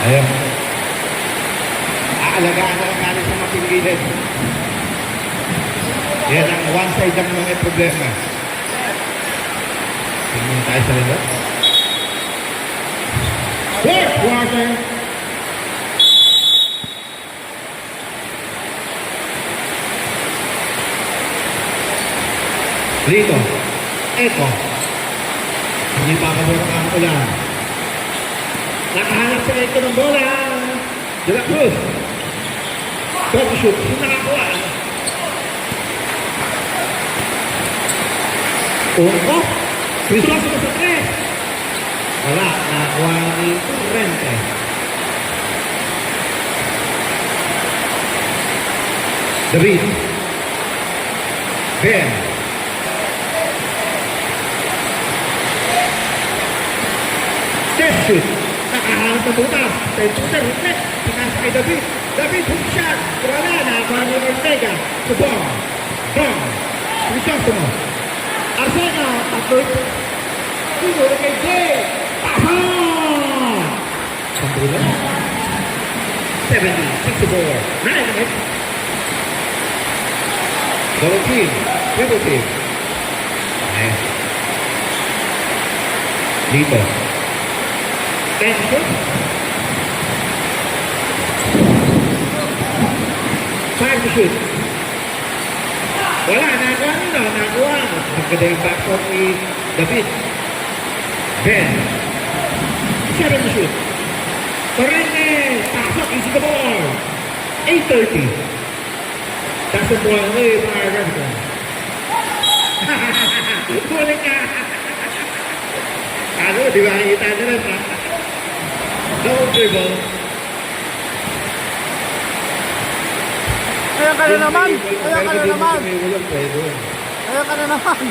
Ayun. Aalagaan na lang natin sa mapililit. Yan ang one side ang mga problema. Tingnan tayo sa lalo. Fourth quarter. Dito. Eko. Hindi pa kabulok ang ulan. Nakahanap sa ito ng bola. De La Cruz. Photo shoot. Hindi nakakuha. Oo. Crisostomo sa tres. Wala. Nakakuha ni Torrente. David. Ben. Step shoot. Nakahanap ng butas. Shooter, reflect. Pinasa kay David. David, hook shot. Wala na. Para ni Ortega. Sa bong. Bong. Crisostomo. Arcega. Tapos. Siguro kay Jay. Pasa! Pambula. 70, 64. 9 minutes. Double team. Triple team. Ayan. Dito. 10 shoot. 5 to shoot. Wala, nagawa nila, nagawa. Maganda yung backshot ni David. Ben. 7 to shoot. Torrente. Pasok, easy the ball. 8:30. That's the ball. Hey, mga Remington. Kulit ka. Ano, di ba? Kita nyo rin, ha? Double dribble. Ayan ka na naman. Ayan ka na naman. Walang pwede. Ayan ka na naman.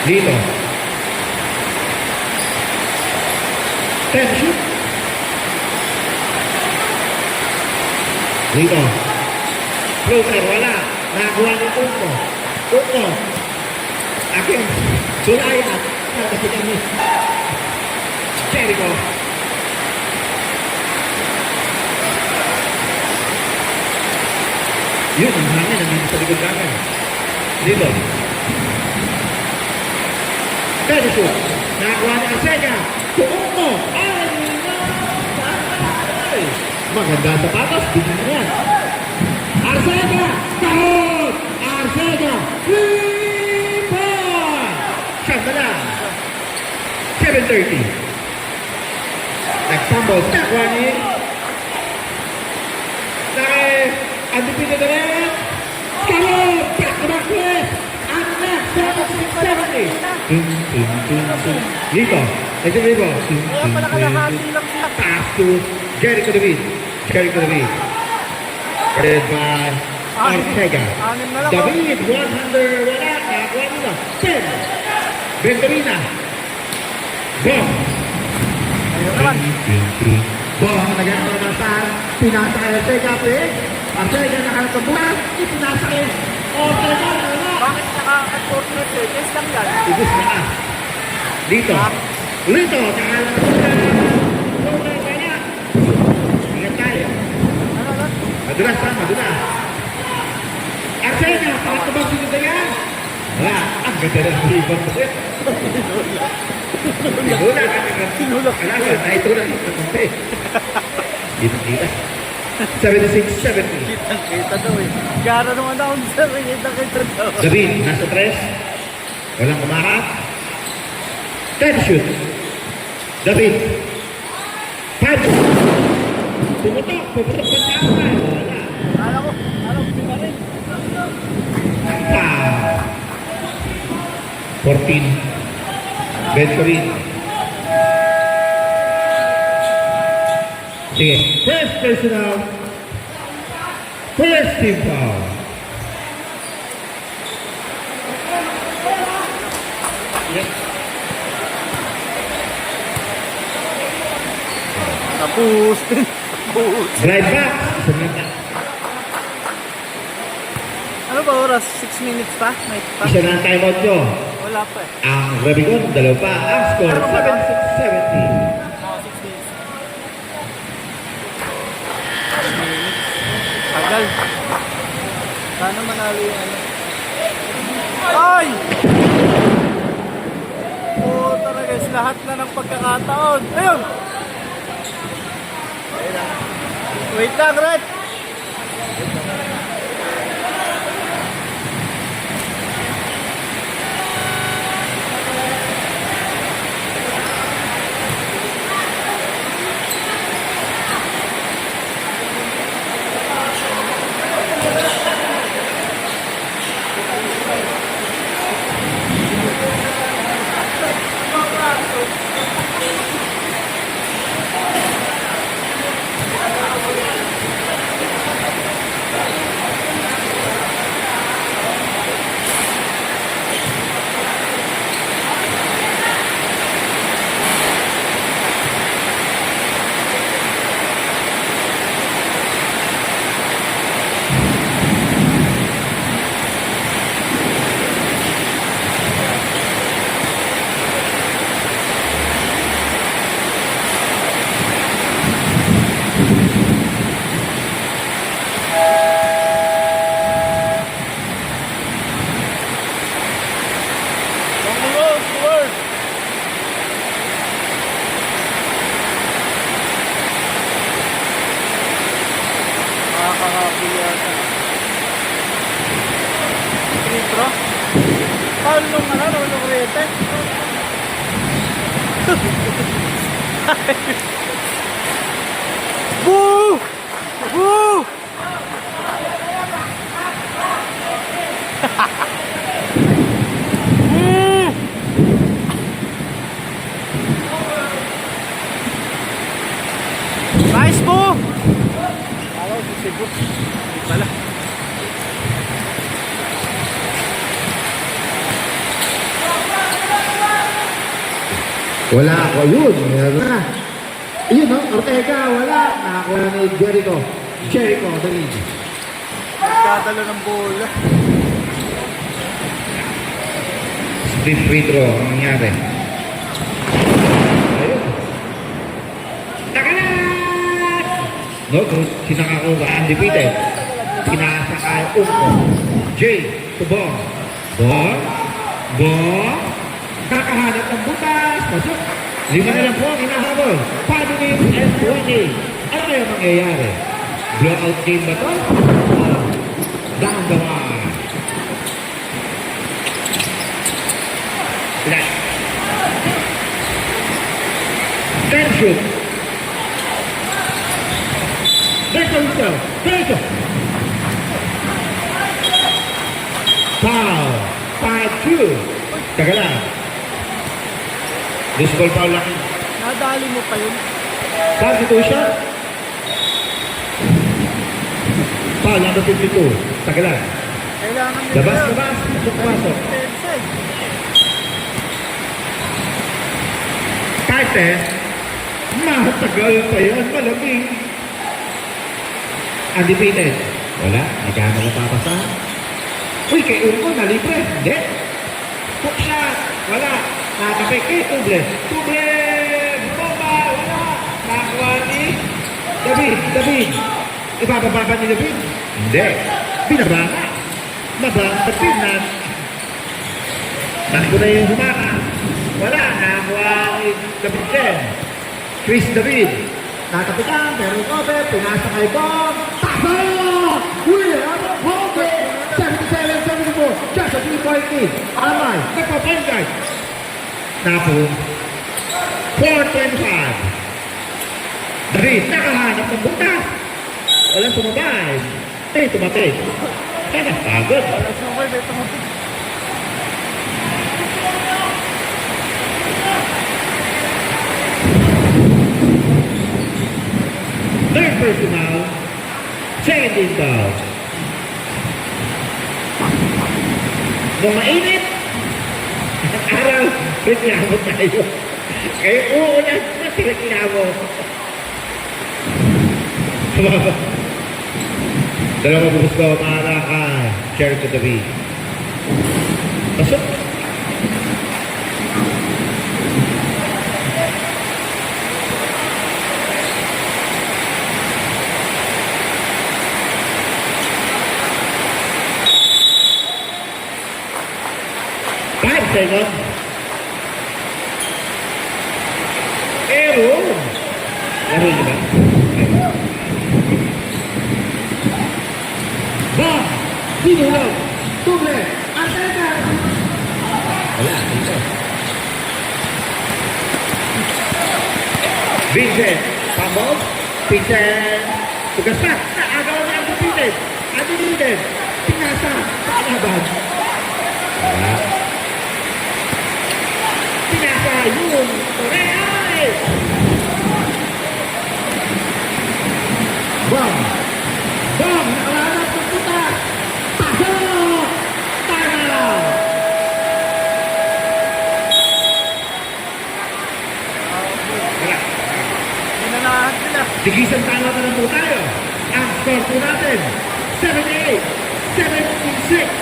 Dito. 10 shoot. Dito. Floater, wala. Nakakuha ni Unko. Unko. Akin. Sulaya. Nakapitan ni Jericho. Yun, ang hangin. Nandito sa likod namin. Dito. Pwede shoot. Nakakuha ni Arcega. Unko. Ay! Maganda sa patas. Bigyan mo yan. Arcega! Tahod! Arcega! 3-point! Shot na lang. 7:30. Nag-fumble. Nakuha ni undefeated na rin. Tahod! Back to back play. Ang next 70. Lito. Ito Lito. Ayan pala kalahati lang siya. Pass to Jericho David. Jericho David. Headed by Arcega. Anim na lang. David, 100, wala. Nakakuha nila. 10. Venturina. Bong. Ayun naman. Bong, nagkakaroon na saan. Pinasa kay Arcega, please. Arcega, nakakabuha. Ipinasa kay Arcega. Wala. Bakit naka-fortunate seconds lang yan? Ibus na ka. Dito. Lito, nakakabuha. Wala. Ingat tayo. Ano na? Madulas pa, madulas. Arcega, parang tabang dito yan. Wala, ang ganda ng rebound mo. Sinula ka ng Sinulak. Alaga, naitulan ito ng tape. Dito. 76-70. Kita daw eh. Gara nung announcer eh. Kita daw. David, nasa tres. Walang kumakas. 10 shoot. David. 5. Pumutok pa siya. Wala. Alam ko, pipa rin. Foul. 14. Venturin. Sige. First personal. First team foul. Tapos. Drive back. Sumita. Ano ba oras? 6 minutes pa? May pa? Isa na ang timeout nyo. Wala pa eh. Ang Rabicon, dalawa pa. Ang score, 7-6-70. Mga 6 minutes. Tagal. Sana manalo yung ano. Ay! Oo talaga guys, lahat na ng pagkakataon. Ayun! Wait lang, Red! Nakakabili yata. Litro? Paano nung nung rete? Boo! Boo! Nice po! Ako, sisigot. Hindi pala. Wala ako yun. Meron na. Ayun no, Ortega, wala. Nakakuha ni Jericho. Jericho, the lead. Nagdadala ng bola. Split free throw ang nangyari. Ayun. Nakalat! No, sinakakuha, undefeated. Sinasakay Umko. Jay, to Bong. Bong. Bong. Kakahanap ng butas. Pasok. 5 na lang po ang hinahabol. 5 minutes and 20. Ano kaya mangyayari? Blowout game ba ito? Down the line. Flash. 10 shoot. Dito. Foul. 5-2. Taga lang. Baseball foul lang. Nadali mo pa yun. Substitution. Foul number 52. Taga lang. Kailangan nila Labas. yun. Pasok. Tense eh. Kahit matagal pa yan. Malamig. Undefeated. Wala. Nagkano na papasa. Uy, kay Urko na libre. Hindi. Hook shot. Wala. Nakatapik kay Tuble. Bomba. Wala. Nakakuha ni David. Ibababa ni David? Hindi. Binabaka. Mabang Pinas. Nakko na yung humaka. Wala. Nakakuha ni David din. Chris David. Nakapitan, pero Kobe, pinasa kay Bong. Takbo! William Kobe! 77-74. Just a 3 point 340. Amay. Nagpa-point guard. Napo. 425. David, nakahanap ng butas. Walang sumabay. Tumatid. Kaya pagod. Wala sumabay, may tumatid. Third personal. Second team foul. Nung mainit, ang araw, reklamo tayo. Kaya uulan na si reklamo. Dalawa bubus ko para kay Jericho David. Pasok. Five seconds. Pero, laro niyo ba? Bang! Sinulog! Tuble! Arteta! Wala, dito. Vincent, pambog. Vincent, tugas pa. Agaw na ang Vincent. Undefeated. Pinasa. Palaban. Wala. Pinasa yun. Real! Bang! Bang! Nakalanap ng puta! Pasok! Tara! Wala. Hinanahan sila. Tigisan tama na lang po tayo. Ang score po natin, 78-76.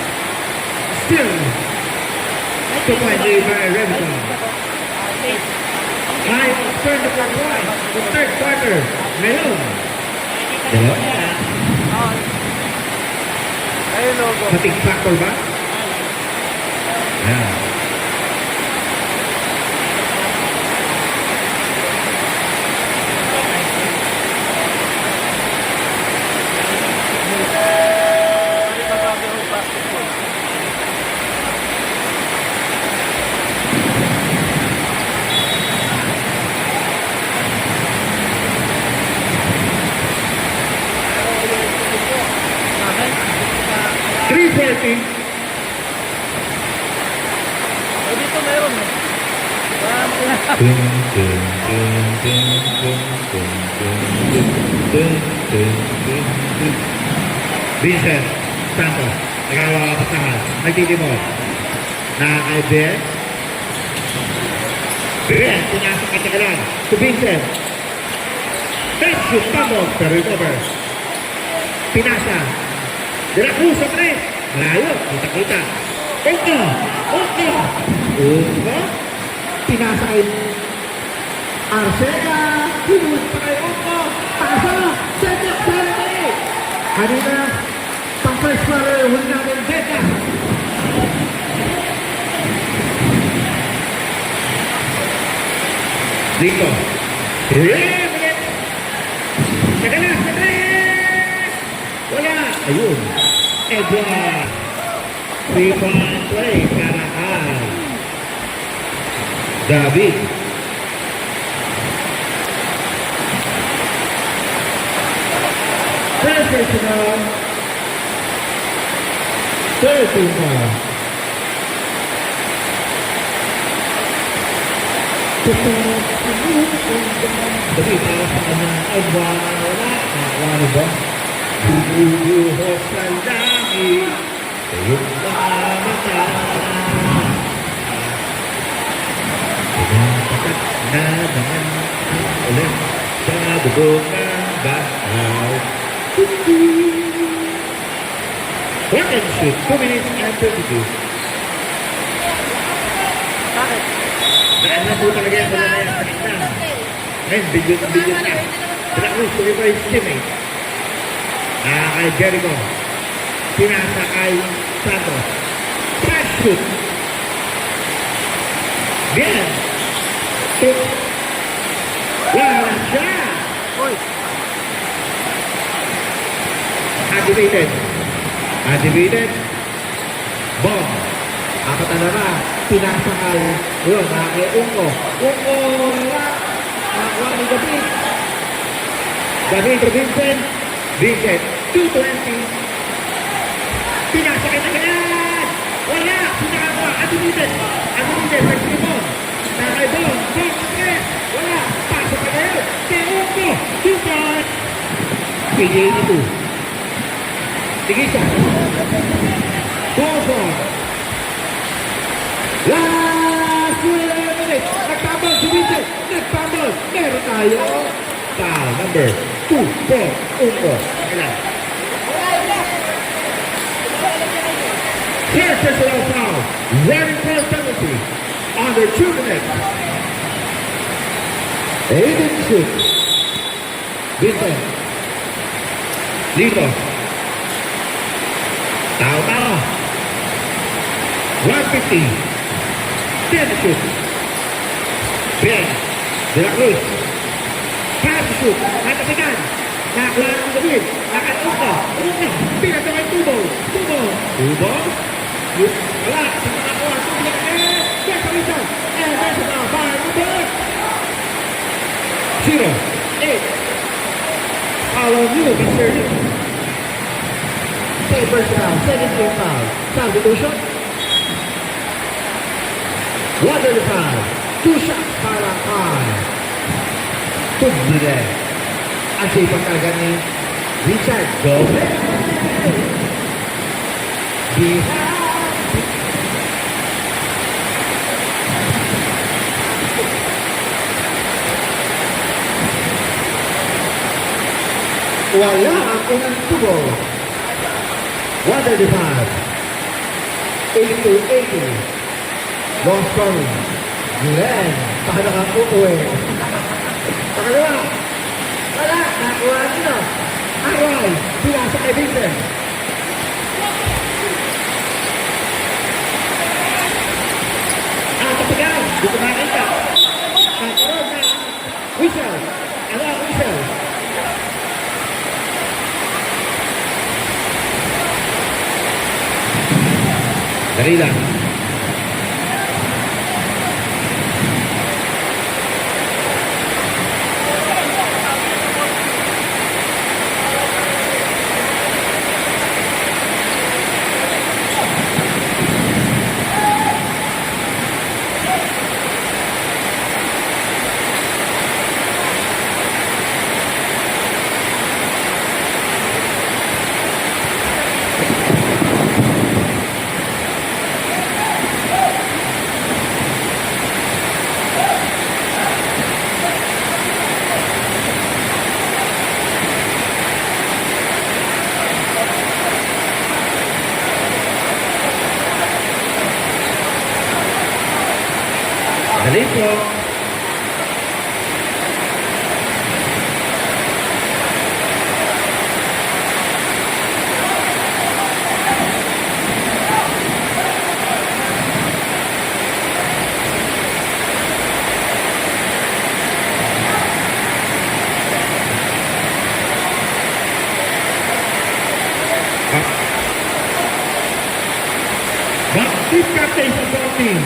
Still, to point lead by Remington. Five turn the clock one. The third quarter. Ngayon, Dalawa? Ayun, logo. mating factor ba? Yan. Balik na sabi ko, basketball. Amen. 340. Eh, dito meron eh. Vincent Santos, nagkakapasahan, nagtitimod. Nakakay Ben. Ben, pinasok ka tagalan. To Vincent. Ben, shoot, pamog, pero recover. Pinasa. De la Cruz sa tres. Malayo, kita-kita. Uno, uno. Uno. Pinasa kay Arcega! Hinul pa kay Oko! Pasok! Sendok Serene! Kanina, pang first quarter, huli natin Beta! Dito. 3 minutes. Tagalan sa tres. Wala. Ayun. Edward. 3-point play para kay David. Third personal. Third team foul. David, para sa kanya, Edward. Wala. Ano ba? Bubuhos sa langit. Iyong mga mata. Pinapakat na naman ang ulit sa bubog ng bahaw. One and shoot, 2 minutes and 32. Bakit? Dahil na po talaga yung wala na yan sa gitna. Ngayon, bilyon na. Sila Cruz, tuloy pa yung teammate. Kay Jericho. Pinasa kay Santos. Flash shoot. Bien. Took. Wala siya. Uy, Activated. Activated. Bomb. Apat na naman. Pinasakal. Yun, kay Ungo. Ungo, wala. Nakakuha ni David. David to Vincent. Vincent, 220. Pinasakal na ganyan. Wala. Pinakakuha. Adunides. Adunides, nag-tribon. Nakay Bon. Bon, stress. Wala. Pasok pa ngayon. Kay Ungo. 2-5. PJ ito. Sige siya. Boso. Last minute. Nagtambol si Vincent. Nagtambol. Meron tayo. Foul number 2 for Ungo. Kailan? Third personal foul. Running for penalty. Under 2 minutes. Aiden shoot. Vincent. Lito. Tao. 150. 10 to shoot. Bien. De la Cruz. 5 to shoot. Natapigan. Nakakuha ng David. Nakakuha. Ungo. Pinatawag Tubo. Tubo. Wala. Sa nakakuha. Tubo. Yes, Alisa. There's a foul. Foul number 0. 8. Foul on you, Mr. Lee. Take first foul. Second game foul. Substitution. 135. 2 shots para kay Tublide. Ang sipag talaga ni Richard Gomez. Wala ang unang tubo. 135. 82-80. Long scoring. Glenn, paano kang uuwi? Pakalawa. Wala, nakuha nito. Aroy, pinasa kay Vincent. Tapigan, dito nakita. Nakaroon na. Whistle. Whistle. Dali lang. Dali po. Bakit captain sa team?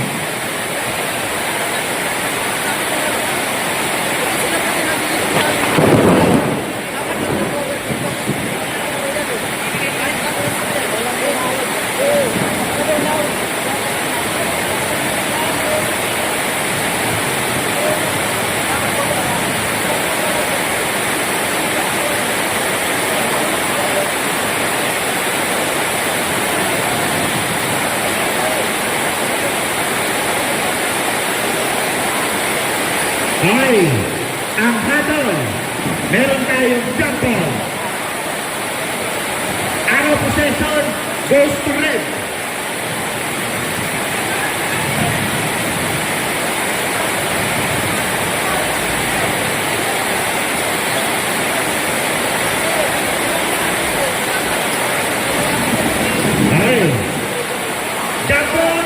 Ay, ang hatol. Meron tayong jump ball. Arrow possession goes to red. Ay, jump ball.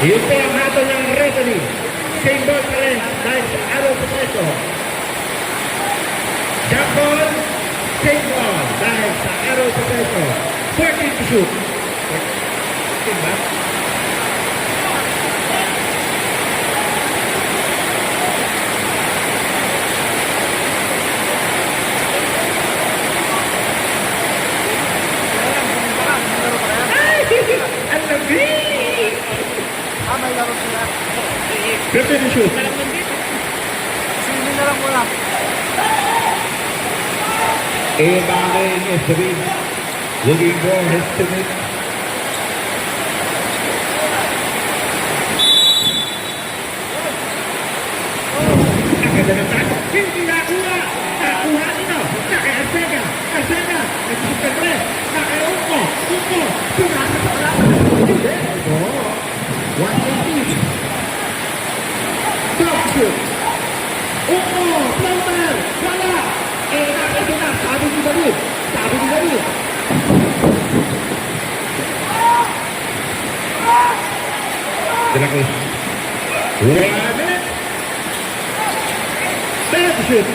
Yun po ang hatol ng referee. Same ball pa rin dahil sa arrow possession. Jump ball, Take one dahil sa arrow possession. 14 to shoot. 14 ba? Ay! Ang lamig! May laro sila. 15 to shoot. Swimming na lang muna. Ibahin is the big. Looking for his teammate. Agad na tayo. Hindi nakuha. Nakuha nito. Nakay Arcega. Arcega. Nagsusok ka tres. Nakay Uko. Uko. Pinasa sa kalaban. Hindi. Oo. 180. Top shoot. Uko. Floater. Wala. Nakay na. Sabi ni David. Sabi ni David. Denakos. 1 minute. Bad shoot.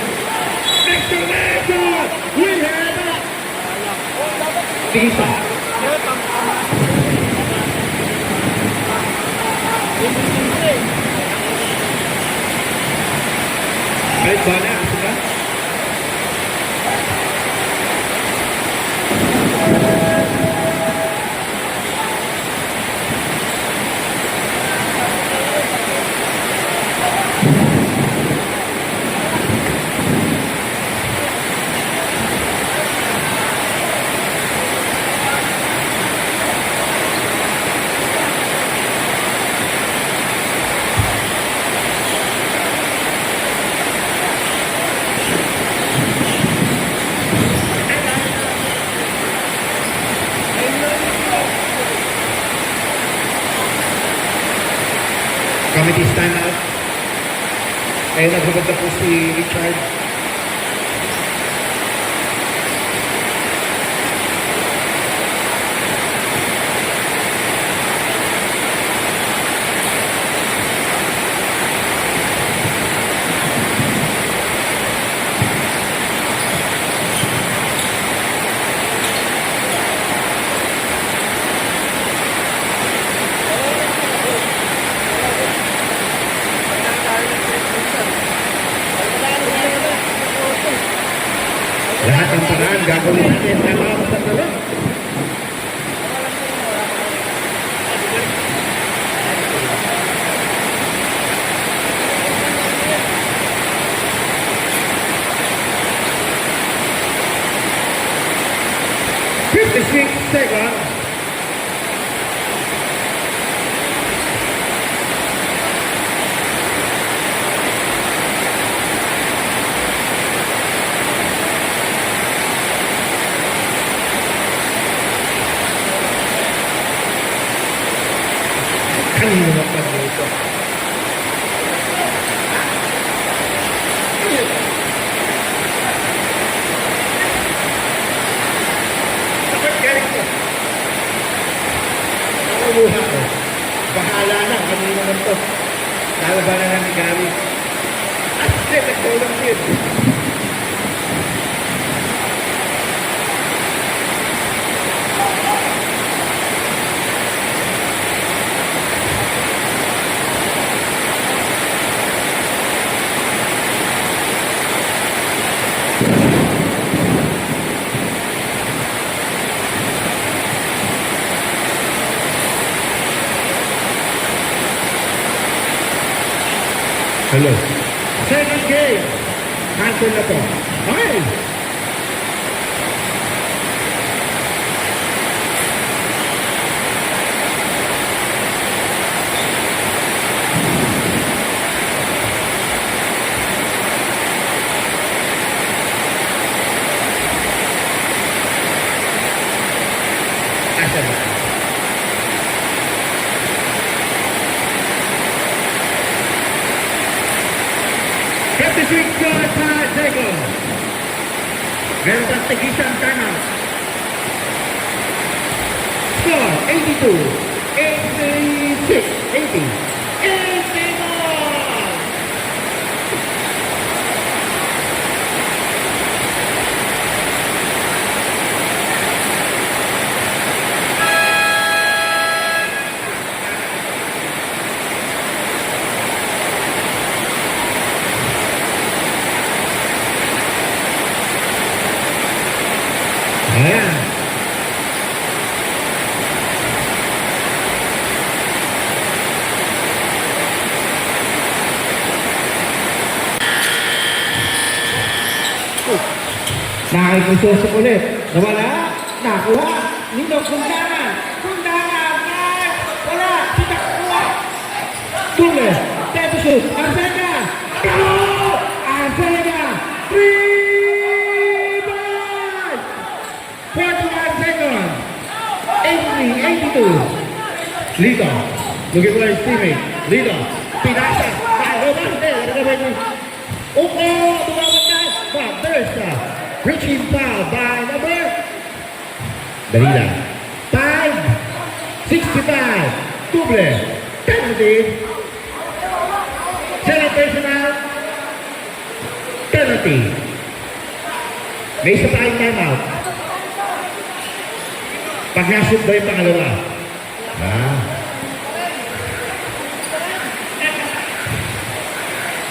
Exclamation! We have it! Tigisa. Kahit ba na? Sila? Committee stand out. Ayun, nagbabag na po si Richard. Lahat ng paraan gagawin natin para magdala. Seconds. Kanino na pa dito? Dapat galing ko. Nakuluhan ko. Bahala na, kanino naman to. Lalabanan na ni Gary. At shit, nagkulang din. Hello. Second game. Cancel na to. Okay. Cancel na. Get the swing score 5 seconds. Meron pang tigisang timeout. Score 82, 86, 80, 81. Ayan. Nakikisuso ulit. Nawala. Nakuha. Nino, kundangan. Kundangan. Yes! Wala. Kita kuha. Tule. Teto shoot. Arcega. Go! Arcega. 3 ball! 41 seconds. 82. Lito. Looking for his teammate. Lito. Pinasa. Robas. Uko. Tumawag na. But there's a reaching foul by number Dalila. 5:65. Double. Penalty. Zero personal. Penalty. May isa pa kayong timeout. Pag nashoot ba yung pangalawa?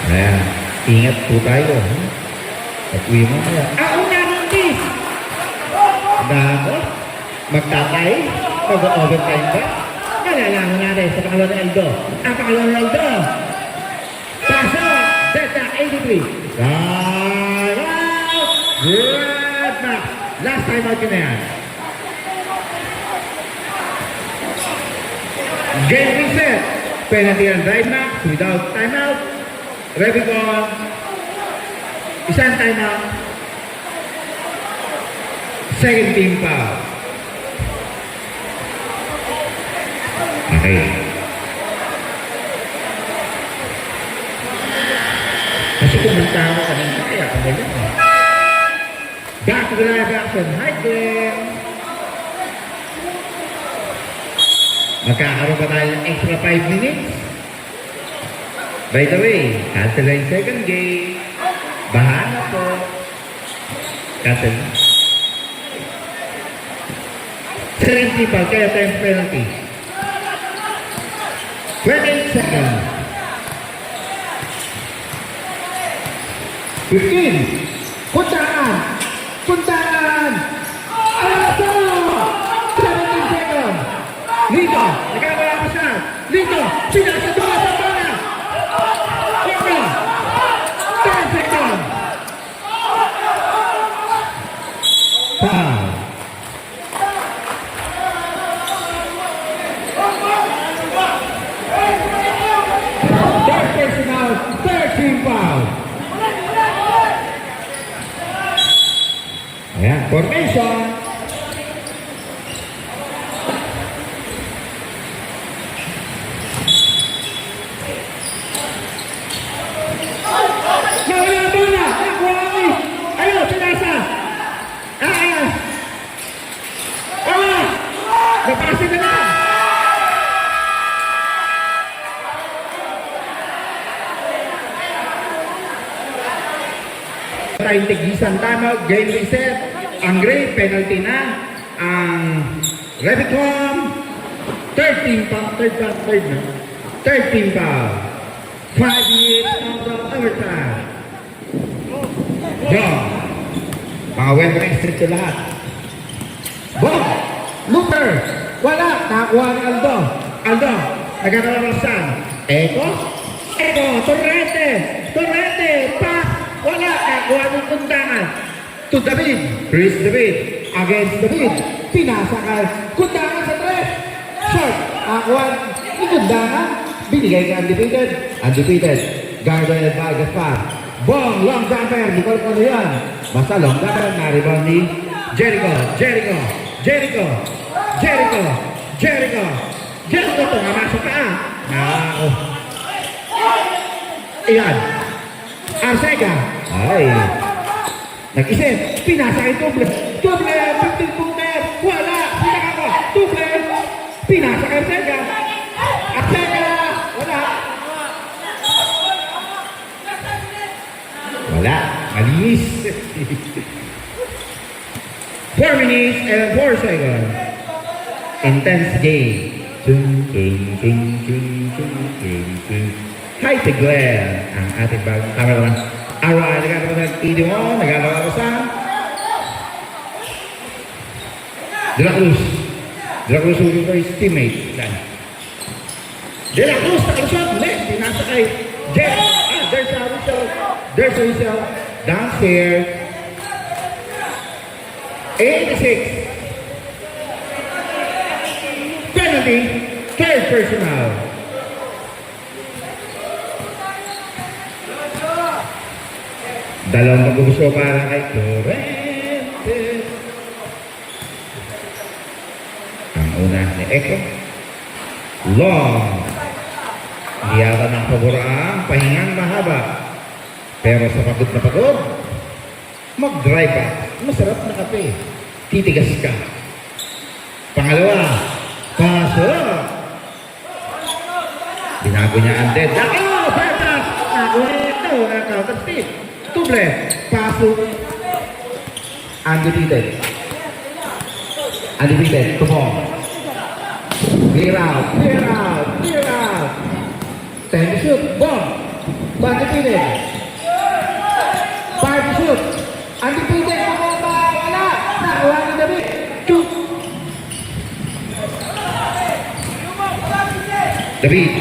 Ayan. Ingat po tayo. At uwi mo kaya. Una ng kiss! Dako. Magtatay. Mag-overtime ba? Nalalaman natin sa pangalawa ng Aldo. Ang pangalawa ng Aldo. Paso. Delta 83. Time out. Good match. Last time out yun na yan. Game reset. Penalty and drive max without timeout. Revicon. Isang timeout. Second team foul. Okay. Kasi pumunta ako kanina kaya ako ganyan. Back to the live action. Hi, Glenn. Magkakaroon pa tayo ng extra 5 minutes. By the way, cancel na yung second game. Bahana po. Cancel. 70 pa, kaya time penalty. 28 seconds. 15. Kuntaan! Kuntaan! Alaso! 17 seconds. Lito! Nagkakala ko siya! Lito! Sinasadula sa bola! Lito! 10 seconds! Foul! Third personal, 13 foul! Ayan, formation! Nawala bola! Nakuha ni! Ayun, pinasa! Ayun! Ah! Napasi na lang! Tayong tigisan tamag, game reset. Ang Gray, penalty na. Ang Revicom, 13 pa, third na. 13 pa. 5 minutes out of overtime. Bong. Mga well restricted lahat. Bong. Looper. Wala. Nakakuha ni Aldo. Aldo. Nagkakaroon ng saan? Eko. Eko. Torrente. Torrente. Pak. Wala. Nakakuha ng kundangan. To David. Chris David. Against David. Pinasa ka. Kundangan sa tres. Short. Nakakuha ni kundangan. Binigay ka undefeated. Undefeated. Guarded by Gaspar. Bong, long jumper. Bukol ko na yan. Basta long jumper. Naribang ni Jericho. Jericho. Jericho. Jericho. Jericho. Jericho ito. Namasok ka. Nako. Iyan. Arcega. Ay. Nag-isip. Pinasa kay Tuble. Tuble. 15 punter. Wala. Pinaka ko. Tuble. Pinasa kay Arcega. Arcega. Wala. Malinis. 4 minutes and 4 seconds. Intense game. Hi, Tigler. Ang ating bagong cameraman. Araw, nagkakaroon ng video mo. Nagkakaroon sa De La Cruz. De La Cruz looking for his teammate. Yan. De La Cruz, nakalusot. Next, pinasa kay Jet. There's a whistle. There's a whistle. Downstairs. 86. Penalty. Third personal. Dalawang magbubuso para kay Torrente. Ang una ni Echo. Long. Hindi yata ng pabor ang pahingang mahaba. Pero sa pagod na pagod, mag-drive ka. Masarap na kape. Titigas ka. Pangalawa, pasok. Binago niya ang dead. Patas! Nakuha ito. Counter speed. Tuble. Pasok. Undefeated. Undefeated. Come on. Clear out. Clear out. Clear out. 10 to shoot. Bomb. Undefeated. 5 to shoot. Undefeated. Pumaba. Wala. Nakuha ni David. Shoot. David.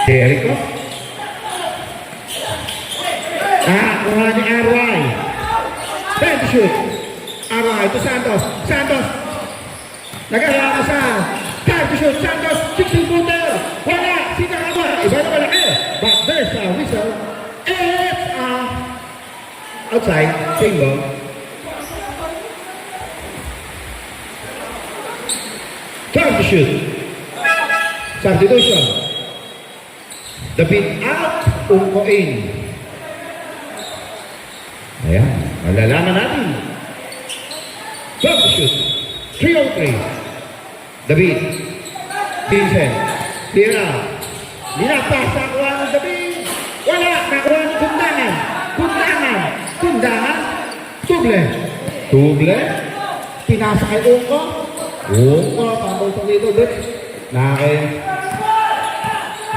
Jericho. Kuha ni RY. 10 to shoot. RY to Santos. Santos. Nagagawa sa 5 to shoot. Santos. 16-footer. Wala. Sino ka ba? Iba na malaki. But there's a whistle. It's outside. Same ball. Time to shoot. Substitution. David out. Unko in. Ayan. Malalaman natin. Time to shoot. 3-on-3. David. Vincent. Tira. Ninapasa ko ang David. Wala. Nakuha ng kundangan. Kundangan. Kundangan. Tuble. Tuble. Pinasa kay Unko. Unko. Pambol sa dito. Nakin.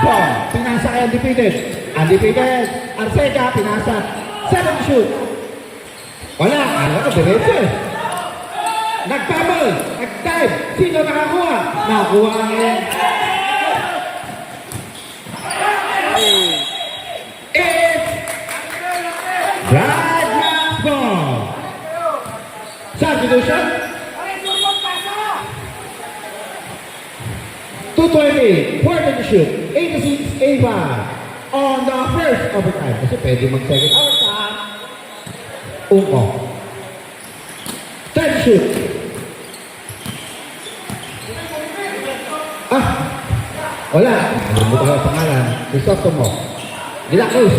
Bom. Pinasa kay Undefeated. Undefeated. Arcega. Pinasa. 7 shoot. Wala. Alam ko. Diretso. Nagpabol. Nag-dive. Sino nakakuha? Nakuha ang it's Brad Maxwell. Substitution. 220. 40 to shoot. 86 Ava. On the first overtime. Kasi pwede mag-second overtime. Unko. 10 shoot. Wala. Nalimutan ko ang pangalan. Crisostomo. De La Cruz.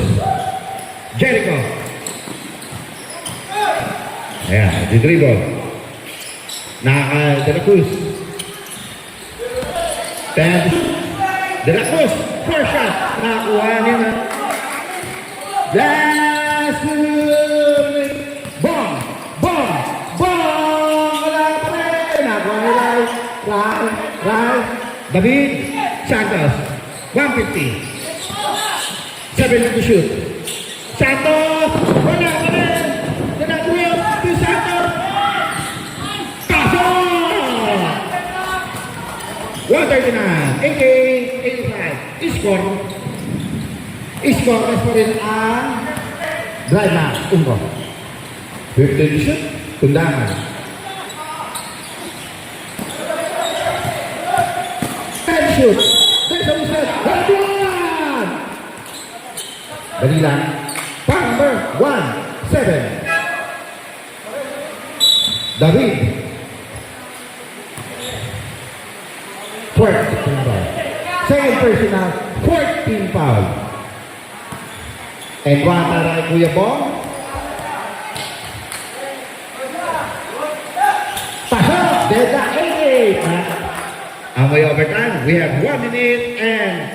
Jericho. Ayan. Di-dribble. De La Cruz. 10. De La Cruz. First shot. Nakakuha niya na. Last bomb. Bomb. Bomb. Wala pa rin. Nakakuha niya. Right. David Santos. 150. 7 to shoot. Santos. Wala pa rin. Nakakuha to Santos. Pasok! 139. 88. 85. Score. Score pa rin ang drive na. Unko. 15 to shoot. Tundangan. 10 shoot. There's a whistle. 1-1. Dali lang. Number 1-7. David. 14 foul. Second personal, 14 foul. And one para kay Kuya Bong. Pasok! Deda 88. And we overtime. We have 1 minute and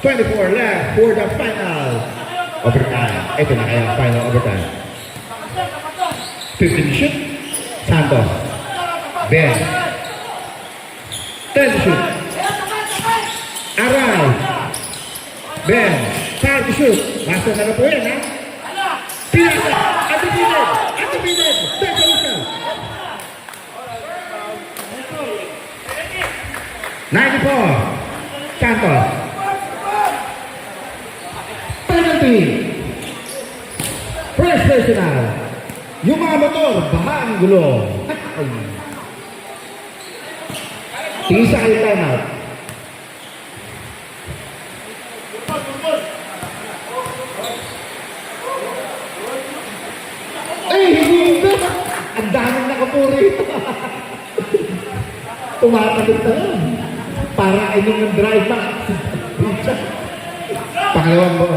24 left for the final overtime. Ito na kaya ang final overtime. 15 shoot. Santos. Ben. 10 shoot. Aral. Ben. 5 shoot. Basta na po yan, ha? Pinasa. Undefeated. Undefeated. There's a whistle. 94. Santos. Penalty. First personal. Yung mga motor, baha ang gulong. Tingin sa kayo timeout. Ay, hindi ba? Ang daming nakapuri. Tumatagod na lang. Para inyong ng drive back. Pangalawang mo.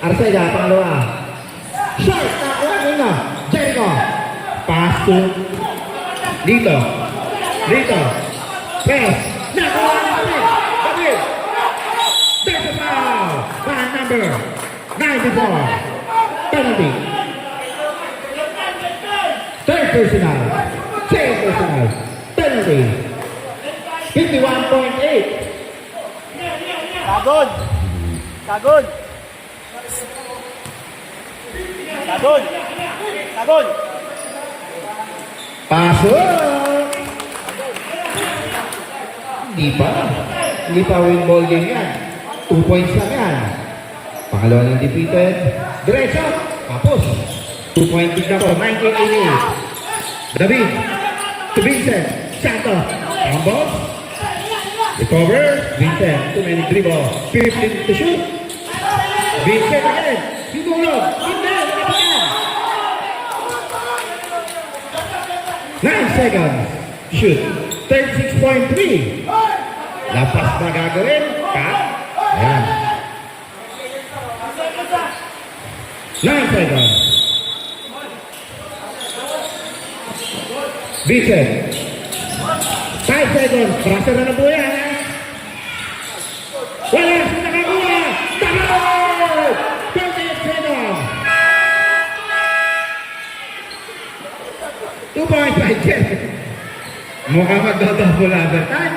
Arcega, pangalawa. Shot! Nakuha nyo. Jericho. Pass to. Dito. Dito. Press. Nakuha nyo. David. There's a foul. By number 94. Penalty. Third personal. Second personal. Penalty. 51.8. Kagod. Kagod. Kagod. Kagod. Pasok! Hindi pa. Hindi pa win ball game yan. 2 points lang yan. Pangalawa ng defeated. Diretso. Tapos. 2 point lead na po. 1988. David. To Vincent. Santos. Ambos. Recover. Vincent. Too many dribble. 15 to shoot. Vincent again. Sinulog. Hindi. Nakapagan. 9 seconds. Shoot. 36.3. Lapas na gagawin. Cut. Ayan. 9 seconds. Vincent. 5 seconds. Prasa na po yan. Wala siya nakakuha. Takot! 28 seconds. 2 points by Jeff. Mukhang magdodouble overtime.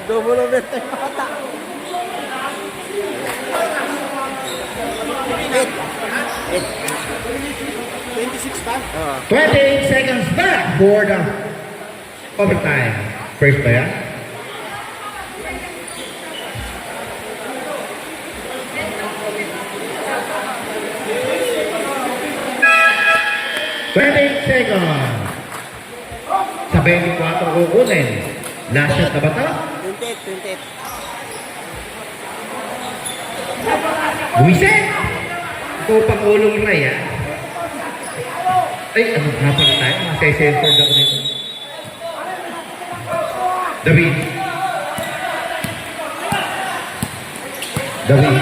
Double overtime ata. 26 pa? 28 seconds back for the overtime. First ba yan? Seconds. Sa 24 kukunin. Last shot na ba ito? 28, 28. Buwisit! Ikaw pang ulong ray, ha? Ay, ano nga pala tayo? Masay-censored ako nito. David. David.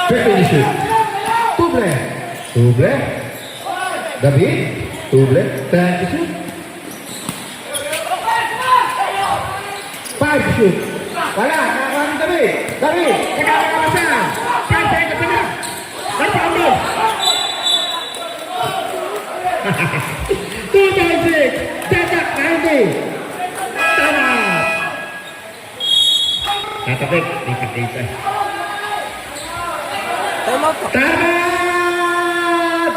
Triple shoot. Tuble. Tuble. David. Tuble. Triple shoot. 5 shoot. Wala. Nakakuha ni David. David. Nakakakawasan. 5 seconds na. Nagpapalo. 2.6. Tatak 90. Tama. Tatapik. Dito. Time out po. Tama!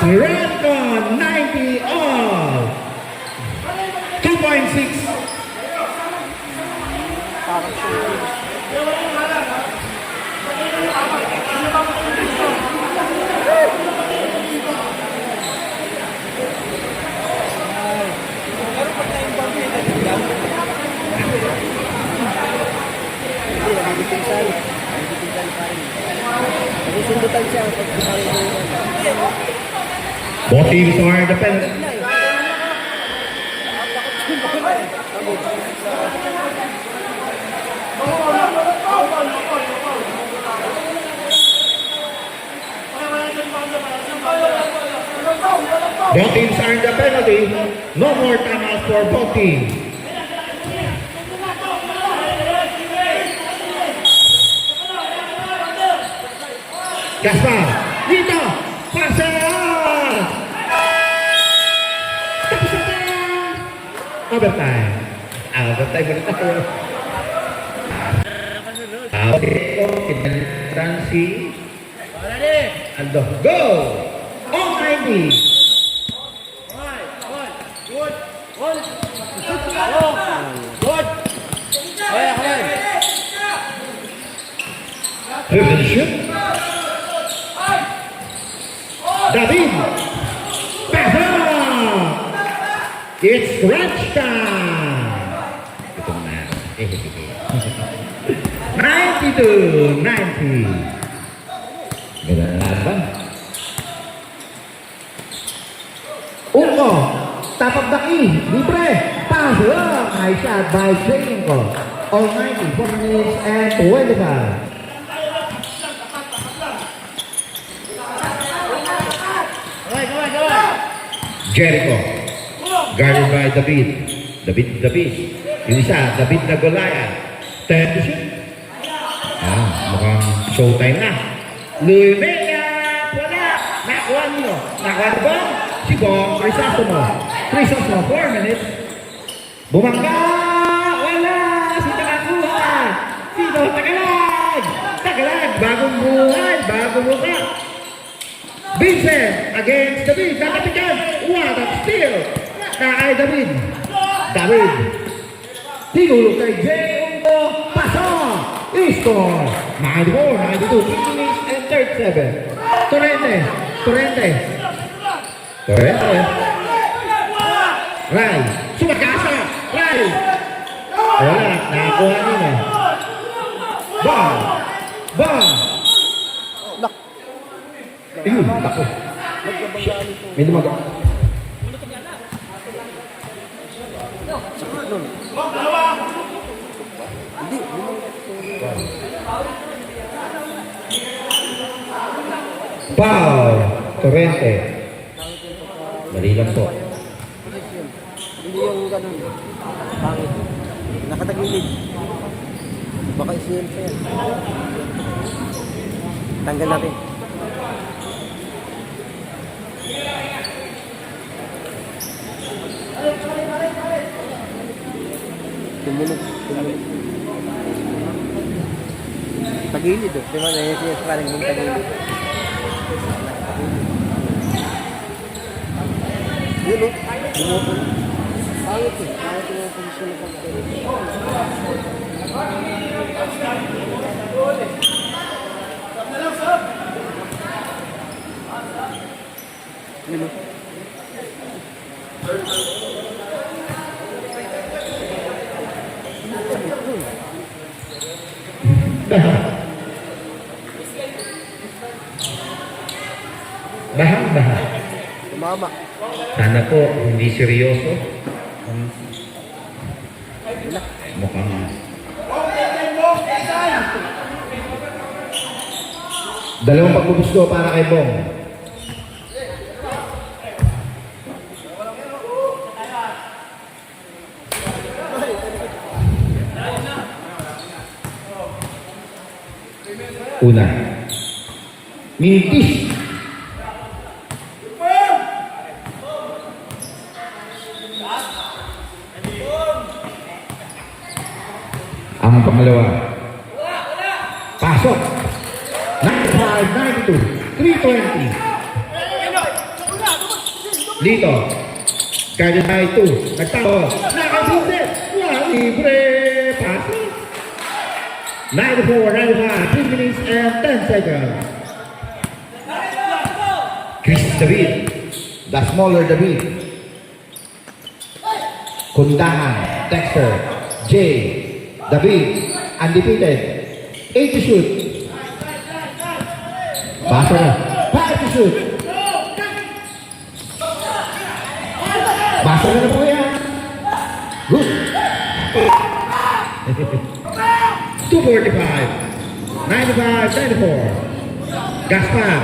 Redcon 90 all. 2.6. Parang shooting. Pero pag na-involve nila dito, hindi, nabibitinsan. Nabibitinsan pa rin. Nabisundutan siya. Both teams are the penalty. Both teams are the penalty. No more timeouts for both teams. Gaspar, dito, pasa! Tapos na tayo! Overtime. Overtime ulit tayo. Okay, pinalitan si Aldo. Go! On 90! Driven shoot. David. Pass up. It's crunch time. Ito na. 92-90. Ganda na laban. Ungo, top of the key, libre, pass up, high shot by Jayenko. All 90, 4 minutes and 25. Jericho. Guarded by David. David. Yung isa, David na Goliath. 10 to shoot. Mukhang showtime na. Luimea! Wala! Nakuha niyo. Nakuha ba? Si Bong, Crisostomo, 4 minutes. Bumangga! Wala! Sino nakakuha? Sino? Tagalag! Bagong buhay! Bagong mukha! Vincent against David. Nakatikan! What a steal! Nakay David. Tinulog kay Jay Ungo. Pasok! I-score! 94, 92, 15 minutes and 37. Torrente. Ray. Sumakasa. Ray. Wala. Nakakuha nila. Bang. Ayun. Ako. May lumaga. Foul. Torrente. Mali lang po. Hindi yung ganun. Pangit. Nakatagilid. Baka isi-help siya yan. Tanggal natin. Tumunog. Tagilid oh. Diba na yung parang yung tagilid. Yun oh. Dumupon. Pangit eh. Pangit yung posisyon ng pagkakas. Yun oh. Bahang. Mama. Sana po, hindi seryoso. Mukhang... Dalawang pagbubusto para kay Bong. Una. Mintis. Ang pangalawa. Pasok. 95, 92, 320. Dito. Guarded by 2. Nagtawa. Nakabusit. Wala libre. Pasok. 94, 95, 3 minutes and 10 seconds. Chris David. The smaller David. Kundangan. Dexter. Jay. David. Undefeated. 8 to shoot. Basa na. 5 to shoot. Basa na po yan. Good. 245, 95, 94. Gaspar.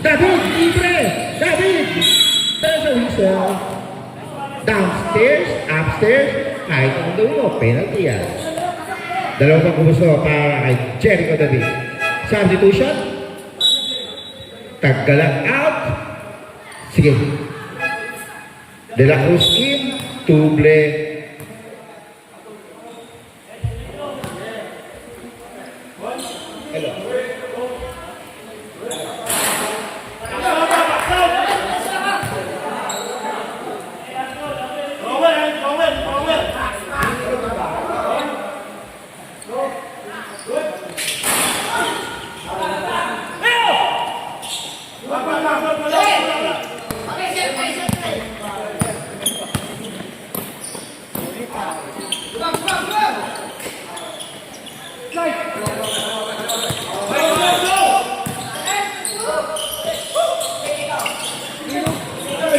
David, libre. David. There's a whistle. Downstairs, upstairs, kahit ang dulo, penalty yan. Dalawang pagkubusto para kay Jericho David. Substitution. Taggalang out. Sige. De La Cruz in. Tuble.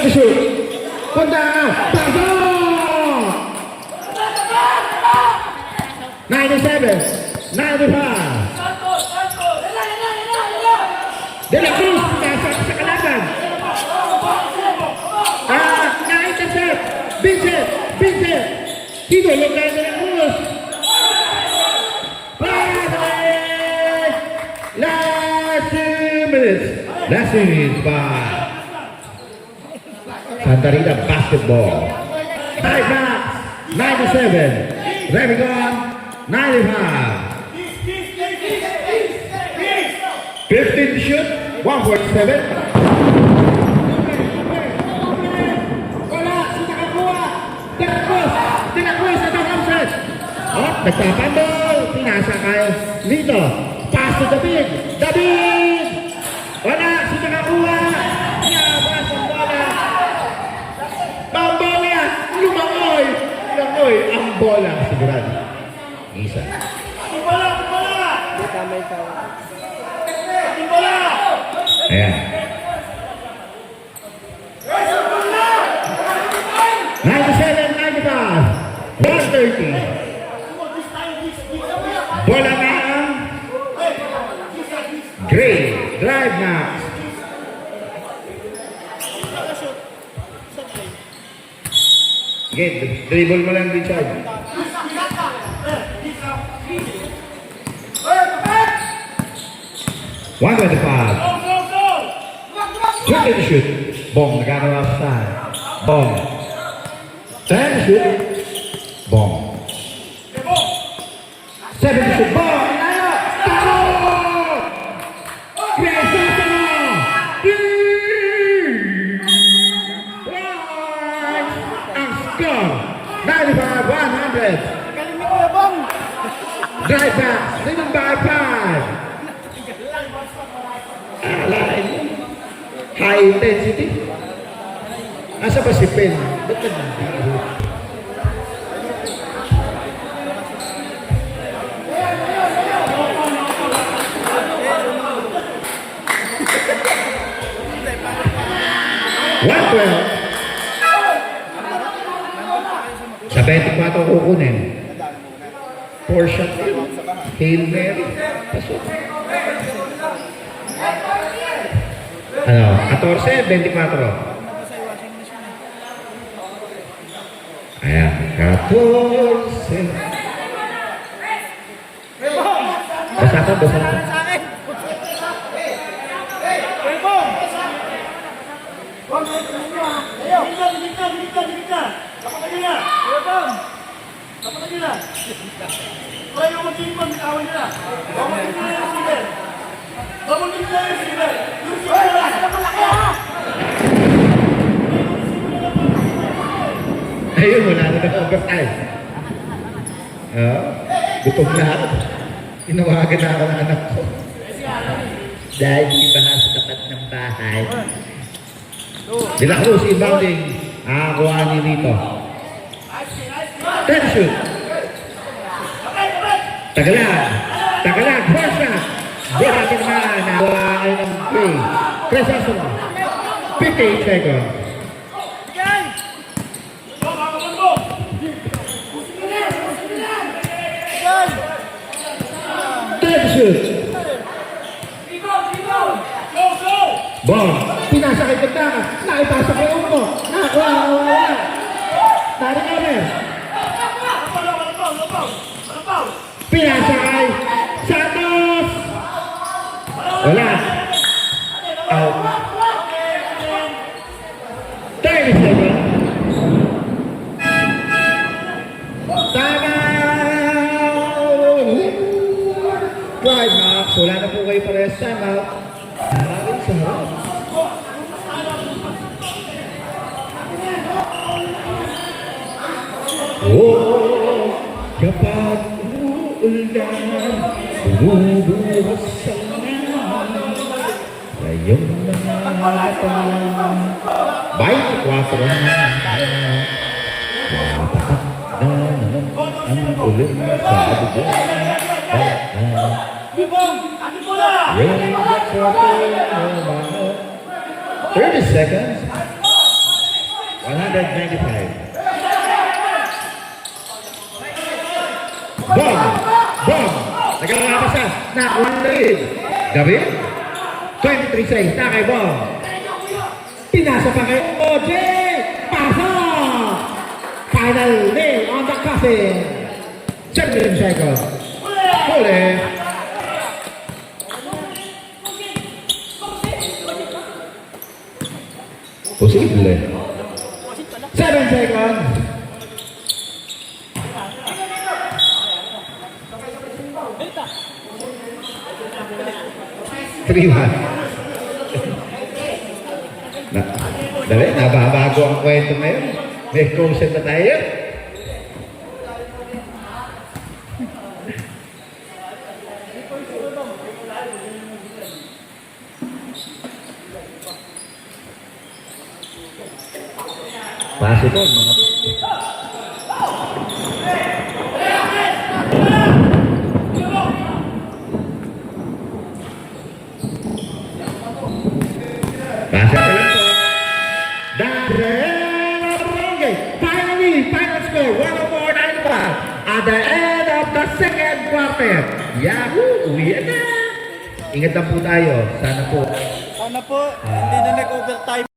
to shoot. Punta! Pasok! 97, 95. De La Cruz, nasa sa kalaban. Na-intercept. Vincent. Tinulog na De La Cruz. Last 2 minutes. Last minutes by Santa Rita Basketball. Five backs, 97. Remigon, 95. 15 to shoot, 147. Wala, si nakakuha. De La Cruz, ito Ramses. Oh, nagpapandol. Pinasa kayo. Lito, pass to David. Wala, si nakakuha. Nabas ang bola. Bambola, lumangoy. Ang bola. Sigurado. Isa. Ayan. 97, 95. 130. Bola na ang Gray. Drive na. Sige, dribble mo lang din siya. 125. Quickly to shoot. Bong, nagkakaroon outside. Bong. 10 to shoot. Bong. 7 to shoot. Bong. Ilayo. Taro! Crisostomo! Ang score. 95-100. Drive back. Leading by 5. Alain mo. High intensity. Asa ba si Pen? Ba't nandito? Sa 24 kukunin. 4 shot yun. Hail Mary. Pasok. 14, 24. Ayan, 14. Basa ka. Ayun, wala na overtime. Gutom na ako. Inawagan na ako ng anak ko. Dahil di ba sa tapat ng bahay. De La Cruz inbounding. Kuha niyo dito. 10 shoot. Tagalan. First shot. Buhatin na. Nakuha ay ng play. Crisostomo. 58 seconds. Shoot. Ball. Pinasa kay Gagdakas. Naipasa kay Ungo. Nakakuha. Wala. Tari Emer. Pinasa kay Santos. Wala. Out. 30 seconds. Drive Max, wala na po kayo parehas time out. Maraming sa harap. Kapag uulan, bumubuhos sa langit, ngayong mga mata, 24 na, matatak na naman ang ulan sa abubuan. 30 seconds. 195. Bong! Bong! Nagkakapa siya. Nakuha na rin. David? 23 seconds na kay Bong. Pinasa pa kay OJ! Pasok! Final nail on the coffin. 17 seconds. Huli. Posible. 7 seconds. 3-1. Dali, nababago ang kwento ngayon. May consent na tayo. Possible, mga... Basa ka lang po. Finally, final score, 104-95. At the end of the second quarter. Yahoo! Uwi na! Ingat lang po tayo. Sana po. Sana po, hindi na nag-overtime.